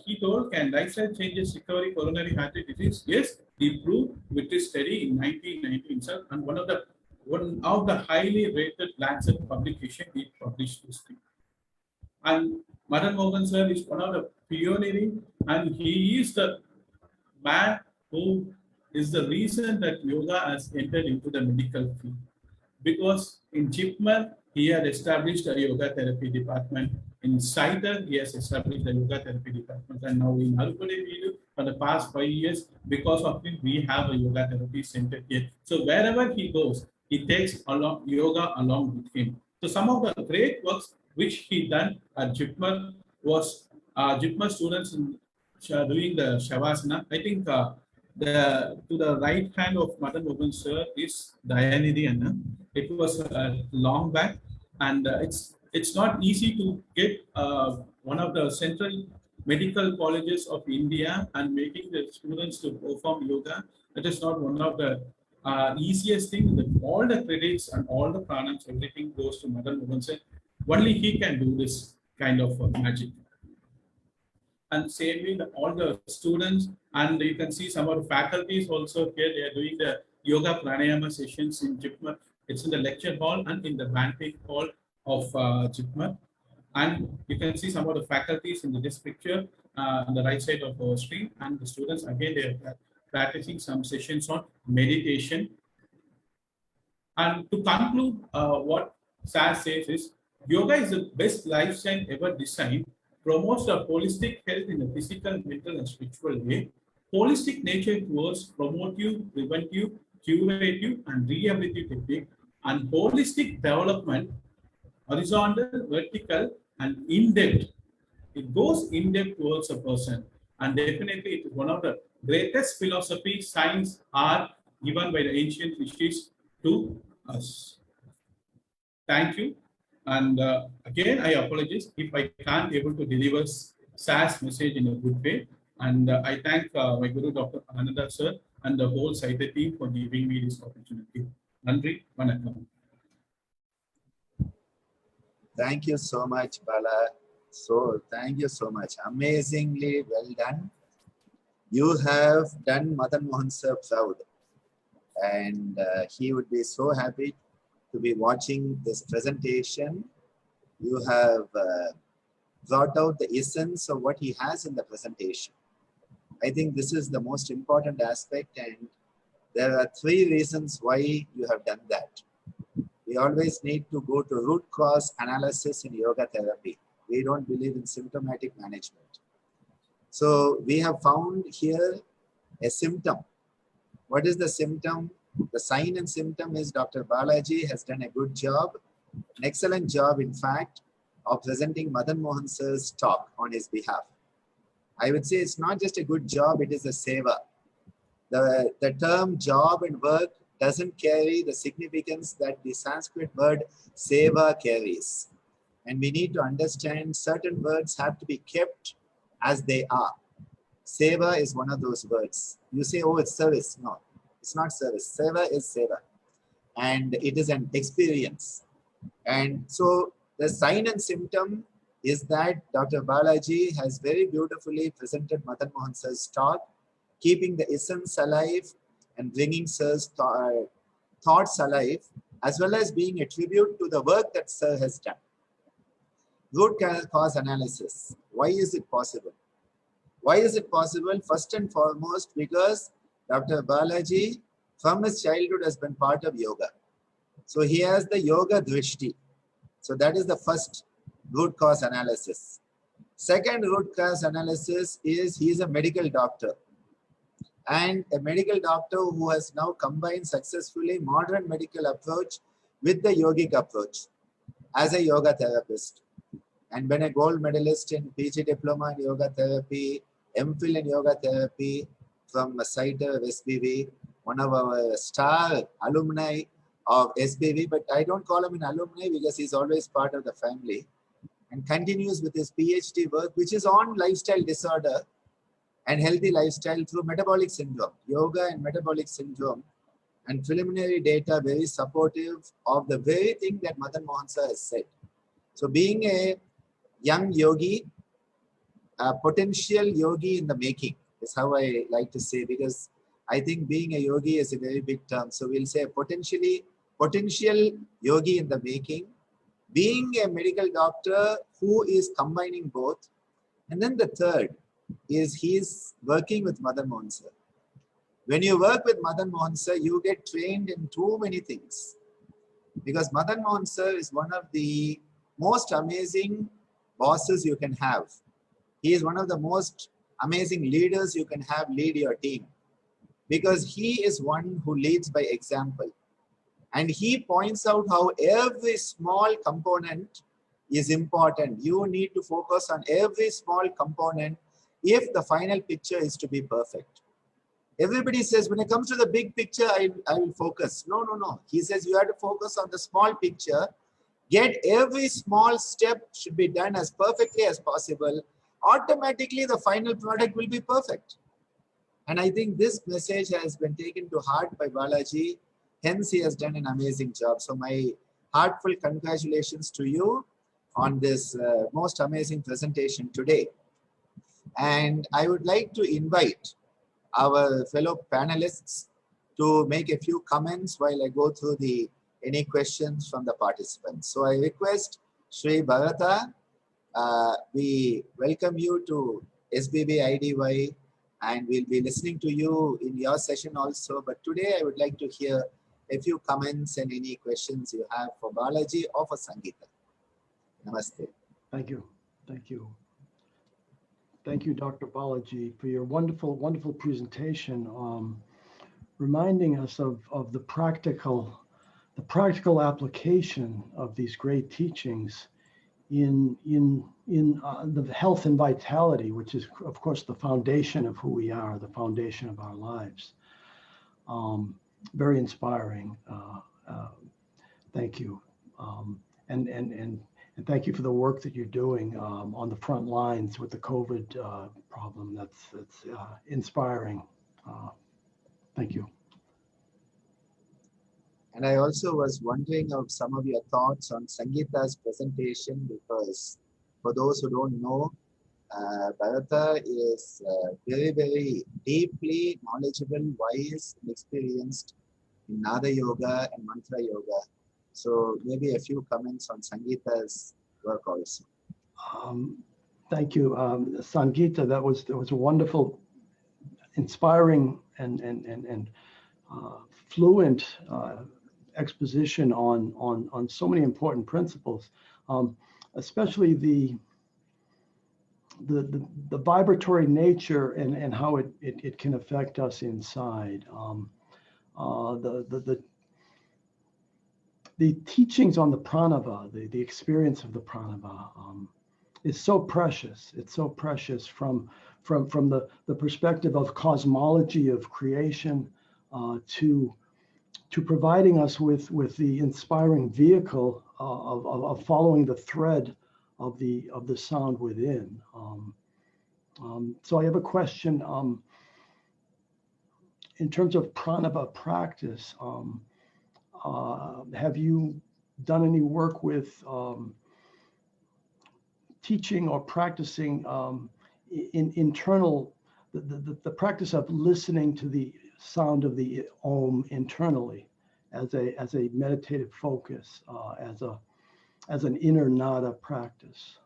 he told, can lifestyle changes recovery coronary artery disease? Yes, he proved with his study in 1990 himself, and one of the highly rated Lancet publication he published this thing. And Madan Mohan sir is one of the pioneering, and he is the man who is the reason that yoga has entered into the medical field. Because in JIPMER, he had established a yoga therapy department. In CYTER, he has established a yoga therapy department. And now in Aurobindo, for the past 5 years, because of him, we have a yoga therapy center here. So wherever he goes, he takes yoga along with him. So some of the great works which he done at JIPMER was JIPMER students doing the Shavasana. I think to the right hand of Madan Mohan sir is Dayanidhi Anna. It was long back, and it's not easy to get one of the central medical colleges of India and making the students to perform yoga. That is not one of the easiest thing. All the credits and all the pranams, everything goes to Madan Mohan sir. Only he can do this kind of magic. And same way, all the students, and you can see some of the faculties also here, they are doing the yoga pranayama sessions in JIPMER. It's in the lecture hall and in the banquet hall of JIPMER. And you can see some of the faculties in this picture on the right side of our screen. And the students, again, they are practicing some sessions on meditation. And to conclude, what Saz says is, yoga is the best lifestyle ever designed, promotes the holistic health in a physical, mental, and spiritual way. Holistic nature towards promotive, preventive, curative, and rehabilitative technique, and holistic development, horizontal, vertical, and in-depth It goes in depth towards a person, and definitely it is one of the greatest philosophy, science, art given by the ancient rishis to us. Thank you. And again, I apologize if I can't able to deliver SAS message in a good way. And I thank my Guru, Dr. Ananda sir, and the whole CYTER team for giving me this opportunity. Nandri, vanakkam. Thank you so much, Bala. So, thank you so much. Amazingly well done. You have done Madan Mohan sir proud. And he would be so happy to be watching this presentation. You have brought out the essence of what he has in the presentation. I think this is the most important aspect, and there are 3 reasons why you have done that. We always need to go to root cause analysis in yoga therapy. We don't believe in symptomatic management. So we have found here a symptom. What is the symptom? The sign and symptom is Dr. Balaji has done a good job, an excellent job, in fact, of presenting Madan Mohan sir's talk on his behalf. I would say it's not just a good job, it is a seva. The term job and work doesn't carry the significance that the Sanskrit word seva carries. And we need to understand certain words have to be kept as they are. Seva is one of those words. You say, oh, it's service. No, it's not service. Seva is seva. And it is an experience. And so the sign and symptom is that Dr. Balaji has very beautifully presented Madan Mohan sir's talk, keeping the essence alive and bringing sir's thoughts alive, as well as being a tribute to the work that sir has done. Root cause analysis. Why is it possible? Why is it possible? First and foremost, because Dr. Balaji, from his childhood, has been part of yoga. So he has the yoga drishti. So that is the first root cause analysis. Second root cause analysis is he is a medical doctor. And a medical doctor who has now combined successfully modern medical approach with the yogic approach as a yoga therapist. And been a gold medalist in PG diploma in yoga therapy, MPhil in yoga therapy from CYTER of SBV, one of our star alumni of SBV, but I don't call him an alumni because he's always part of the family, and continues with his PhD work, which is on lifestyle disorder and healthy lifestyle through metabolic syndrome, yoga and metabolic syndrome, and preliminary data very supportive of the very thing that Madan Mohan sir has said. So being a young yogi, a potential yogi in the making is how I like to say, because I think being a yogi is a very big term. So we'll say potential yogi in the making, being a medical doctor who is combining both. And then the third is he's working with Madan Mohan sir. When you work with Madan Mohan sir, you get trained in too many things. Because Madan Mohan sir is one of the most amazing bosses you can have. He is one of the most amazing leaders you can have lead your team. Because he is one who leads by example. And he points out how every small component is important. You need to focus on every small component if the final picture is to be perfect. Everybody says, when it comes to the big picture, I will focus. No, no, no. He says you have to focus on the small picture. Get every small step should be done as perfectly as possible. Automatically, the final product will be perfect. And I think this message has been taken to heart by Balaji. Hence, he has done an amazing job. So my heartfelt congratulations to you on this most amazing presentation today. And I would like to invite our fellow panelists to make a few comments while I go through any questions from the participants. So I request Sri Bharata, we welcome you to SBV IDY, and we'll be listening to you in your session also. But today I would like to hear a few comments and any questions you have for Balaji or for Sangeetha. Namaste. Thank you. Thank you. Thank you, Dr. Balaji, for your wonderful, wonderful presentation, reminding us of the practical application of these great teachings the health and vitality, which is, of course, the foundation of who we are, the foundation of our lives. Very inspiring. Thank you. And thank you for the work that you're doing on the front lines with the COVID problem. That's inspiring. Thank you. And I also was wondering of some of your thoughts on Sangeetha's presentation, because for those who don't know, Bharata is very, very deeply knowledgeable, wise, and experienced in Nada Yoga and Mantra Yoga. So maybe a few comments on Sangeetha's work also. Thank you, Sangeetha. That was a wonderful, inspiring, and fluent exposition on so many important principles, especially the vibratory nature and how it can affect us inside. The teachings on the pranava, the experience of the pranava, is so precious. It's so precious from the perspective of cosmology of creation to providing us with the inspiring vehicle of following the thread of the sound within. So I have a question in terms of pranava practice. Have you done any work with teaching or practicing internal, the practice of listening to the sound of the Om internally as a meditative focus, as an inner nada practice?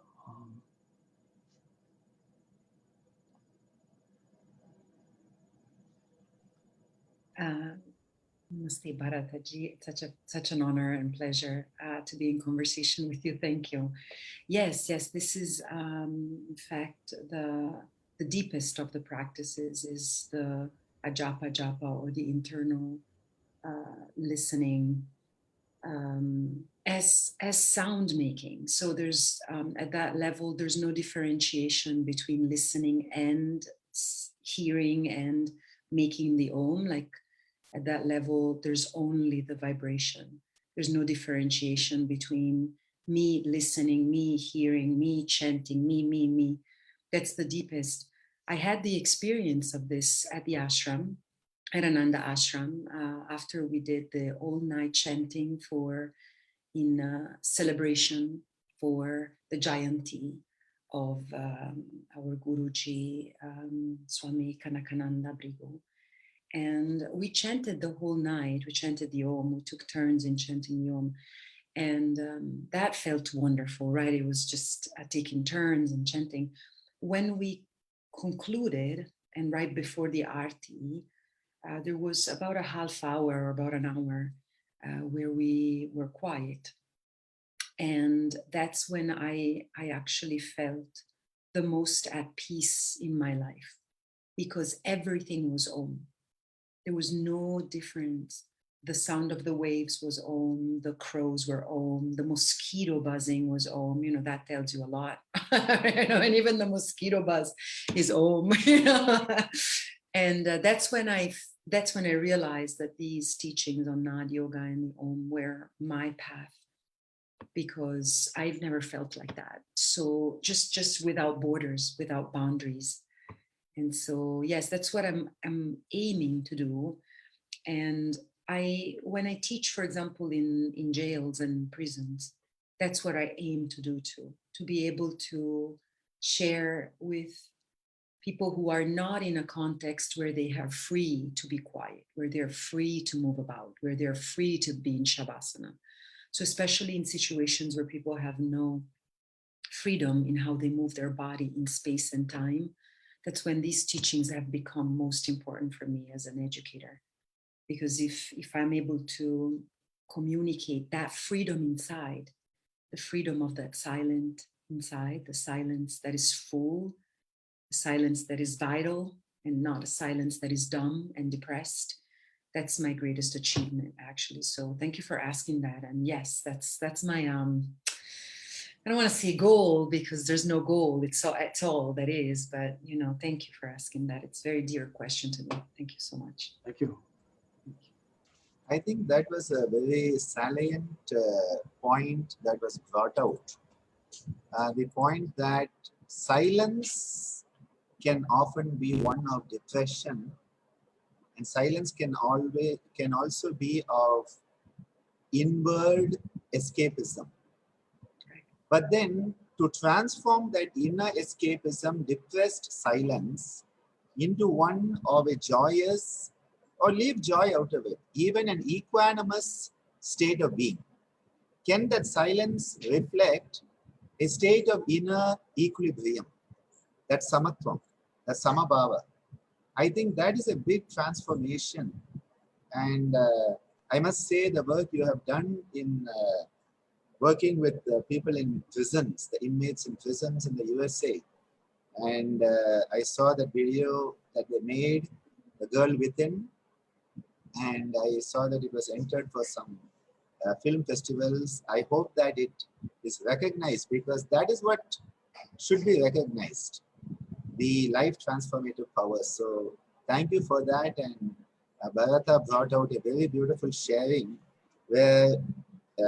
Namaste, Bharataji. It's such an honor and pleasure to be in conversation with you. Thank you. Yes, this is in fact the deepest of the practices is the ajapa japa, or the internal listening as sound making. So there's at that level there's no differentiation between listening and hearing and making the Om. Like, at that level, there's only the vibration. There's no differentiation between me listening, me hearing, me chanting, me. That's the deepest. I had the experience of this at the ashram, at Ananda ashram, after we did the all-night chanting in celebration for the Jayanti of our Guruji, Swami Kanakananda Brigu. And we chanted the whole night. We chanted the Om. We took turns in chanting the Om. And that felt wonderful, right? It was just taking turns and chanting. When we concluded, and right before the Aarti, there was about a half hour or about an hour where we were quiet. And that's when I actually felt the most at peace in my life, because everything was Om. There was no difference. The sound of the waves was Om, the crows were Om, the mosquito buzzing was Om. You know, that tells you a lot. And even the mosquito buzz is Om. And that's when I realized that these teachings on Nad Yoga and the Om were my path, because I've never felt like that. So just without borders, without boundaries. And so, yes, that's what I'm aiming to do. And when I teach, for example, in jails and prisons, that's what I aim to do too, to be able to share with people who are not in a context where they are free to be quiet, where they're free to move about, where they're free to be in Shavasana. So especially in situations where people have no freedom in how they move their body in space and time, that's when these teachings have become most important for me as an educator. Because if I'm able to communicate that freedom inside, the freedom of that silent inside, the silence that is full, the silence that is vital, and not a silence that is dumb and depressed, that's my greatest achievement, actually. So thank you for asking that. And yes, that's my I don't want to say goal because there's no goal. It's all that is. But thank you for asking that. It's a very dear question to me. Thank you so much. Thank you. I think that was a very salient point that was brought out. The point that silence can often be one of depression, and silence can also be of inward escapism. But then to transform that inner escapism, depressed silence, into one of a joyous, or leave joy out of it, even an equanimous state of being. Can that silence reflect a state of inner equilibrium, that samatvam, that samabhava? I think that is a big transformation. And I must say the work you have done in working with people in prisons, the inmates in prisons in the USA. And I saw the video that they made, The Girl Within, and I saw that it was entered for some film festivals. I hope that it is recognized, because that is what should be recognized, the life transformative power. So thank you for that. And Bharata brought out a very beautiful sharing where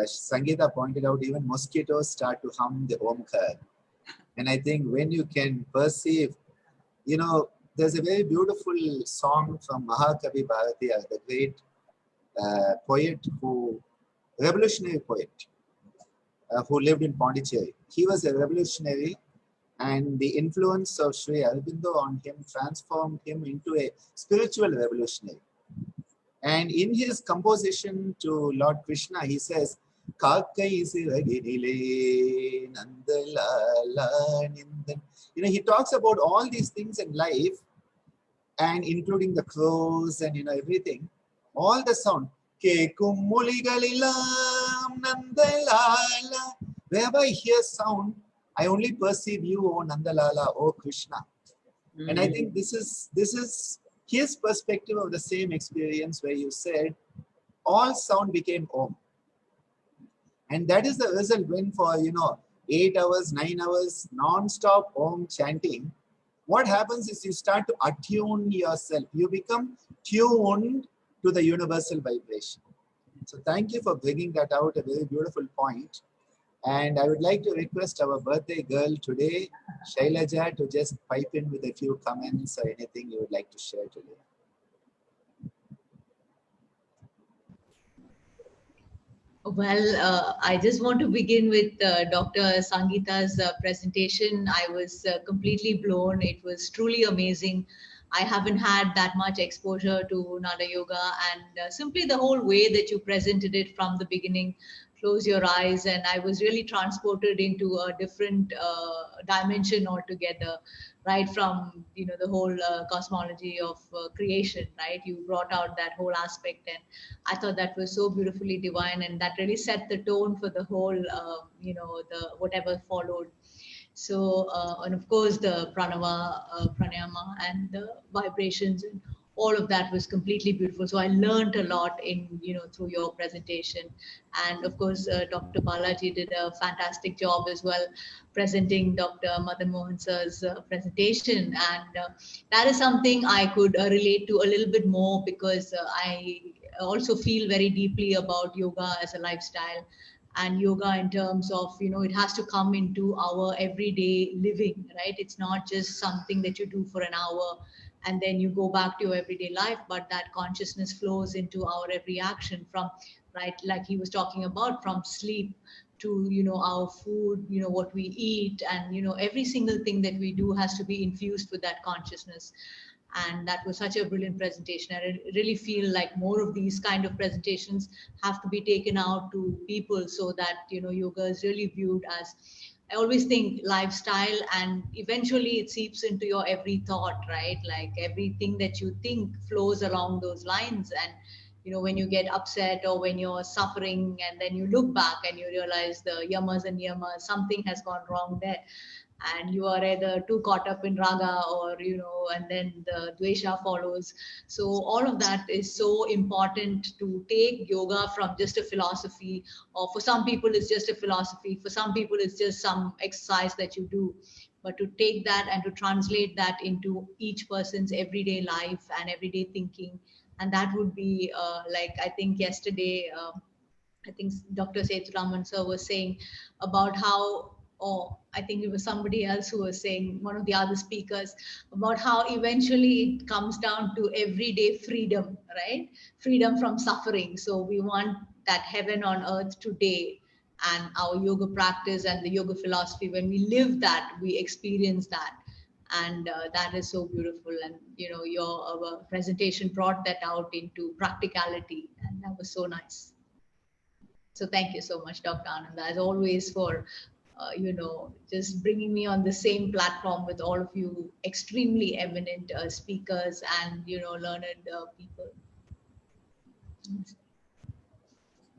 Sangeetha pointed out even mosquitoes start to hum the Omkar. And I think when you can perceive, there's a very beautiful song from Mahakavi Bharatiya, the great revolutionary poet who lived in Pondicherry. He was a revolutionary, and the influence of Sri Aurobindo on him transformed him into a spiritual revolutionary. And in his composition to Lord Krishna, he says, he talks about all these things in life, and including the crows and everything, all the sound. Wherever I hear sound, I only perceive you, O Nandalala, O Krishna. And I think this is his perspective of the same experience, where you said all sound became Om. And that is the result when for 8 hours, 9 hours, non-stop Om chanting, what happens is you start to attune yourself. You become tuned to the universal vibration. So thank you for bringing that out, a very beautiful point. And I would like to request our birthday girl today, Shailaja, to just pipe in with a few comments or anything you would like to share today. Well, I just want to begin with Dr. Sangeetha's presentation. I was completely blown. It was truly amazing. I haven't had that much exposure to Nada Yoga, and simply the whole way that you presented it from the beginning, close your eyes, and I was really transported into a different dimension altogether, right from the whole cosmology of creation, right? You brought out that whole aspect, and I thought that was so beautifully divine, and that really set the tone for the whole the whatever followed. So and of course the pranayama and the vibrations and all of that was completely beautiful. So I learned a lot in through your presentation, and of course Dr. Balaji did a fantastic job as well presenting Dr. Madan Mohan sir's presentation, and that is something I could relate to a little bit more, because I also feel very deeply about yoga as a lifestyle, and yoga in terms of it has to come into our everyday living, right? It's not just something that you do for an hour and then you go back to your everyday life, but that consciousness flows into our every action, from right, like he was talking about, from sleep to our food, what we eat, and every single thing that we do has to be infused with that consciousness. And that was such a brilliant presentation. I really feel like more of these kind of presentations have to be taken out to people, so that yoga is really viewed as, I always think, lifestyle, and eventually it seeps into your every thought, right? Like everything that you think flows along those lines. And when you get upset or when you're suffering, and then you look back and you realize the yamas and niyamas, something has gone wrong there. and you are either too caught up in raga or, and then the dvesha follows. So all of that is so important, to take yoga from just a philosophy, or for some people it's just a philosophy, for some people it's just some exercise that you do, but to take that and to translate that into each person's everyday life and everyday thinking. And that would be like, I think yesterday, I think Dr. Sethuraman sir was saying about how, or I think it was somebody else who was saying, one of the other speakers, about how eventually it comes down to everyday freedom, right? Freedom from suffering. So we want that heaven on earth today. And our yoga practice and the yoga philosophy, when we live that, we experience that. And that is so beautiful. And, your presentation brought that out into practicality. And that was so nice. So thank you so much, Dr. Ananda, as always, for just bringing me on the same platform with all of you extremely eminent speakers and learned people.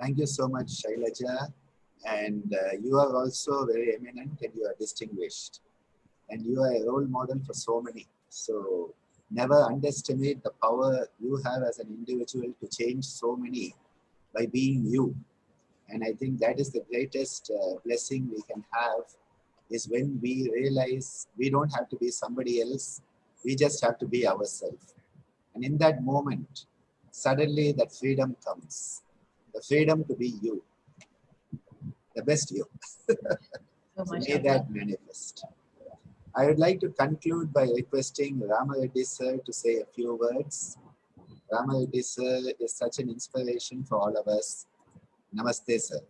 Thank you so much, Shailaja. And you are also very eminent and you are distinguished. And you are a role model for so many. So never underestimate the power you have as an individual to change so many by being you. And I think that is the greatest blessing we can have, is when we realize we don't have to be somebody else, we just have to be ourselves. And in that moment, suddenly that freedom comes, the freedom to be you, the best you. So much may that manifest. I would like to conclude by requesting Ramareddy sir to say a few words. Ramareddy sir is such an inspiration for all of us. Namaste, sir.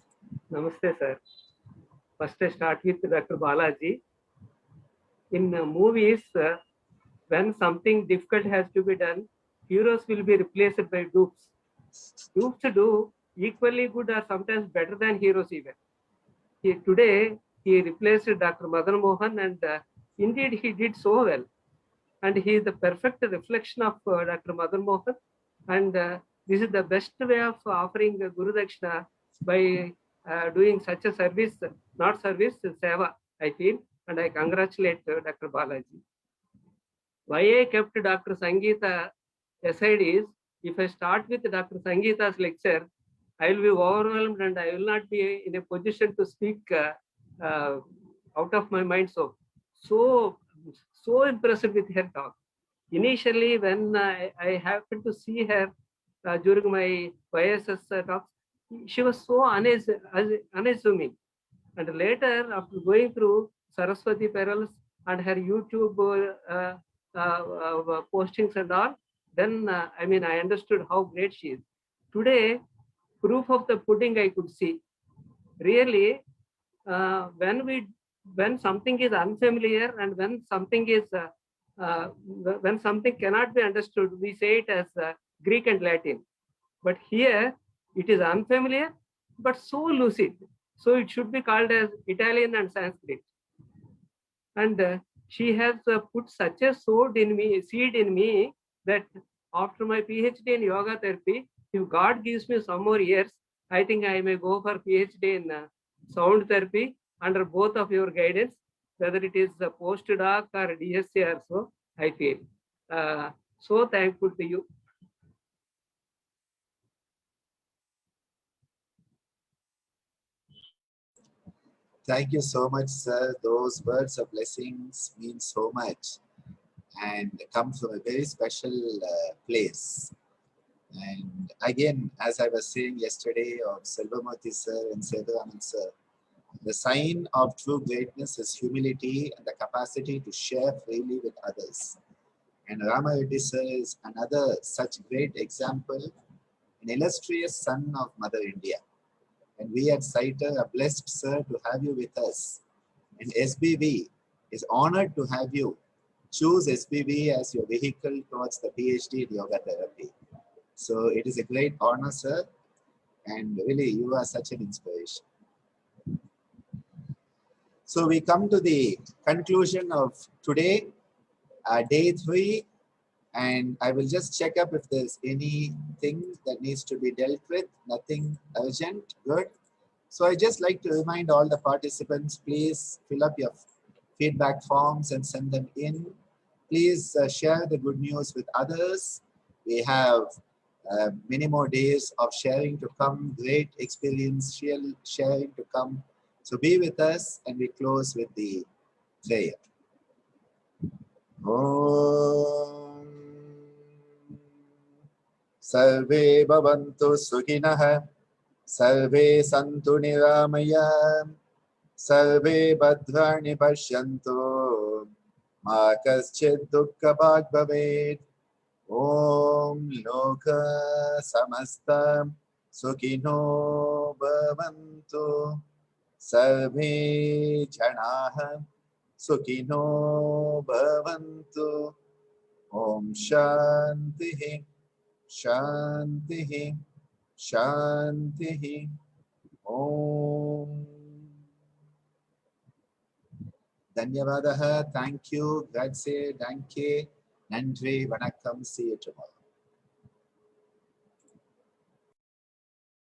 Namaste, sir. First, I start with Dr. Balaji. In movies, when something difficult has to be done, heroes will be replaced by dupes. Dupes do equally good or sometimes better than heroes even. Today, he replaced Dr. Madan Mohan, and indeed he did so well. And he is the perfect reflection of Dr. Madan Mohan. And this is the best way of offering Guru Dakshina, by doing such a service, not service, seva, I feel. And I congratulate Dr. Balaji. Why I kept Dr. Sangeetha aside is, if I start with Dr. Sangeetha's lecture, I will be overwhelmed and I will not be in a position to speak out of my mind. So impressed with her talk. Initially, when I happened to see her during my SVYASA talks, she was so unassuming. And later, after going through Saraswati Perils and her YouTube postings and all, then I understood how great she is. Today, proof of the pudding I could see. Really, when something is unfamiliar and when something is when something cannot be understood, we say it as Greek and Latin. But here it is unfamiliar but so lucid. So it should be called as Italian and Sanskrit. And she has put such a seed in me that after my PhD in yoga therapy, if God gives me some more years, I think I may go for PhD in sound therapy under both of your guidance, whether it is a postdoc or DSc or so, I feel. So thankful to you. Thank you so much, sir. Those words of blessings mean so much and come from a very special place. And again, as I was saying yesterday of Selvamurthy sir and Sethuraman sir, the sign of true greatness is humility and the capacity to share freely with others. And Ramareddy sir is another such great example, an illustrious son of Mother India. And we at CYTER are blessed, sir, to have you with us. And SBV is honored to have you choose SBV as your vehicle towards the PhD in yoga therapy. So it is a great honor, sir. And really, you are such an inspiration. So we come to the conclusion of today, day 3. And I will just check up if there's anything that needs to be dealt with. Nothing urgent. Good. So I just like to remind all the participants, please fill up your feedback forms and send them in. Please share the good news with others. We have many more days of sharing to come, great experience sharing to come. So be with us, and we close with the prayer. Om Sarve Bhavantu Sukhinah, Sarve Santu Niramaya, Sarve Bhadrani Pashyantu, Ma Kaschid Dukkha Bhag Bhavet. Om Loka Samasta Sukhino Bhavantu, Sarve Janaha Sukhino Bhavantu. Om Shantihi Shantihi Shantihi. Om Dhanyavadaha. Thank you. Grazie. Danke. Nandri. Vanakkam. See you tomorrow.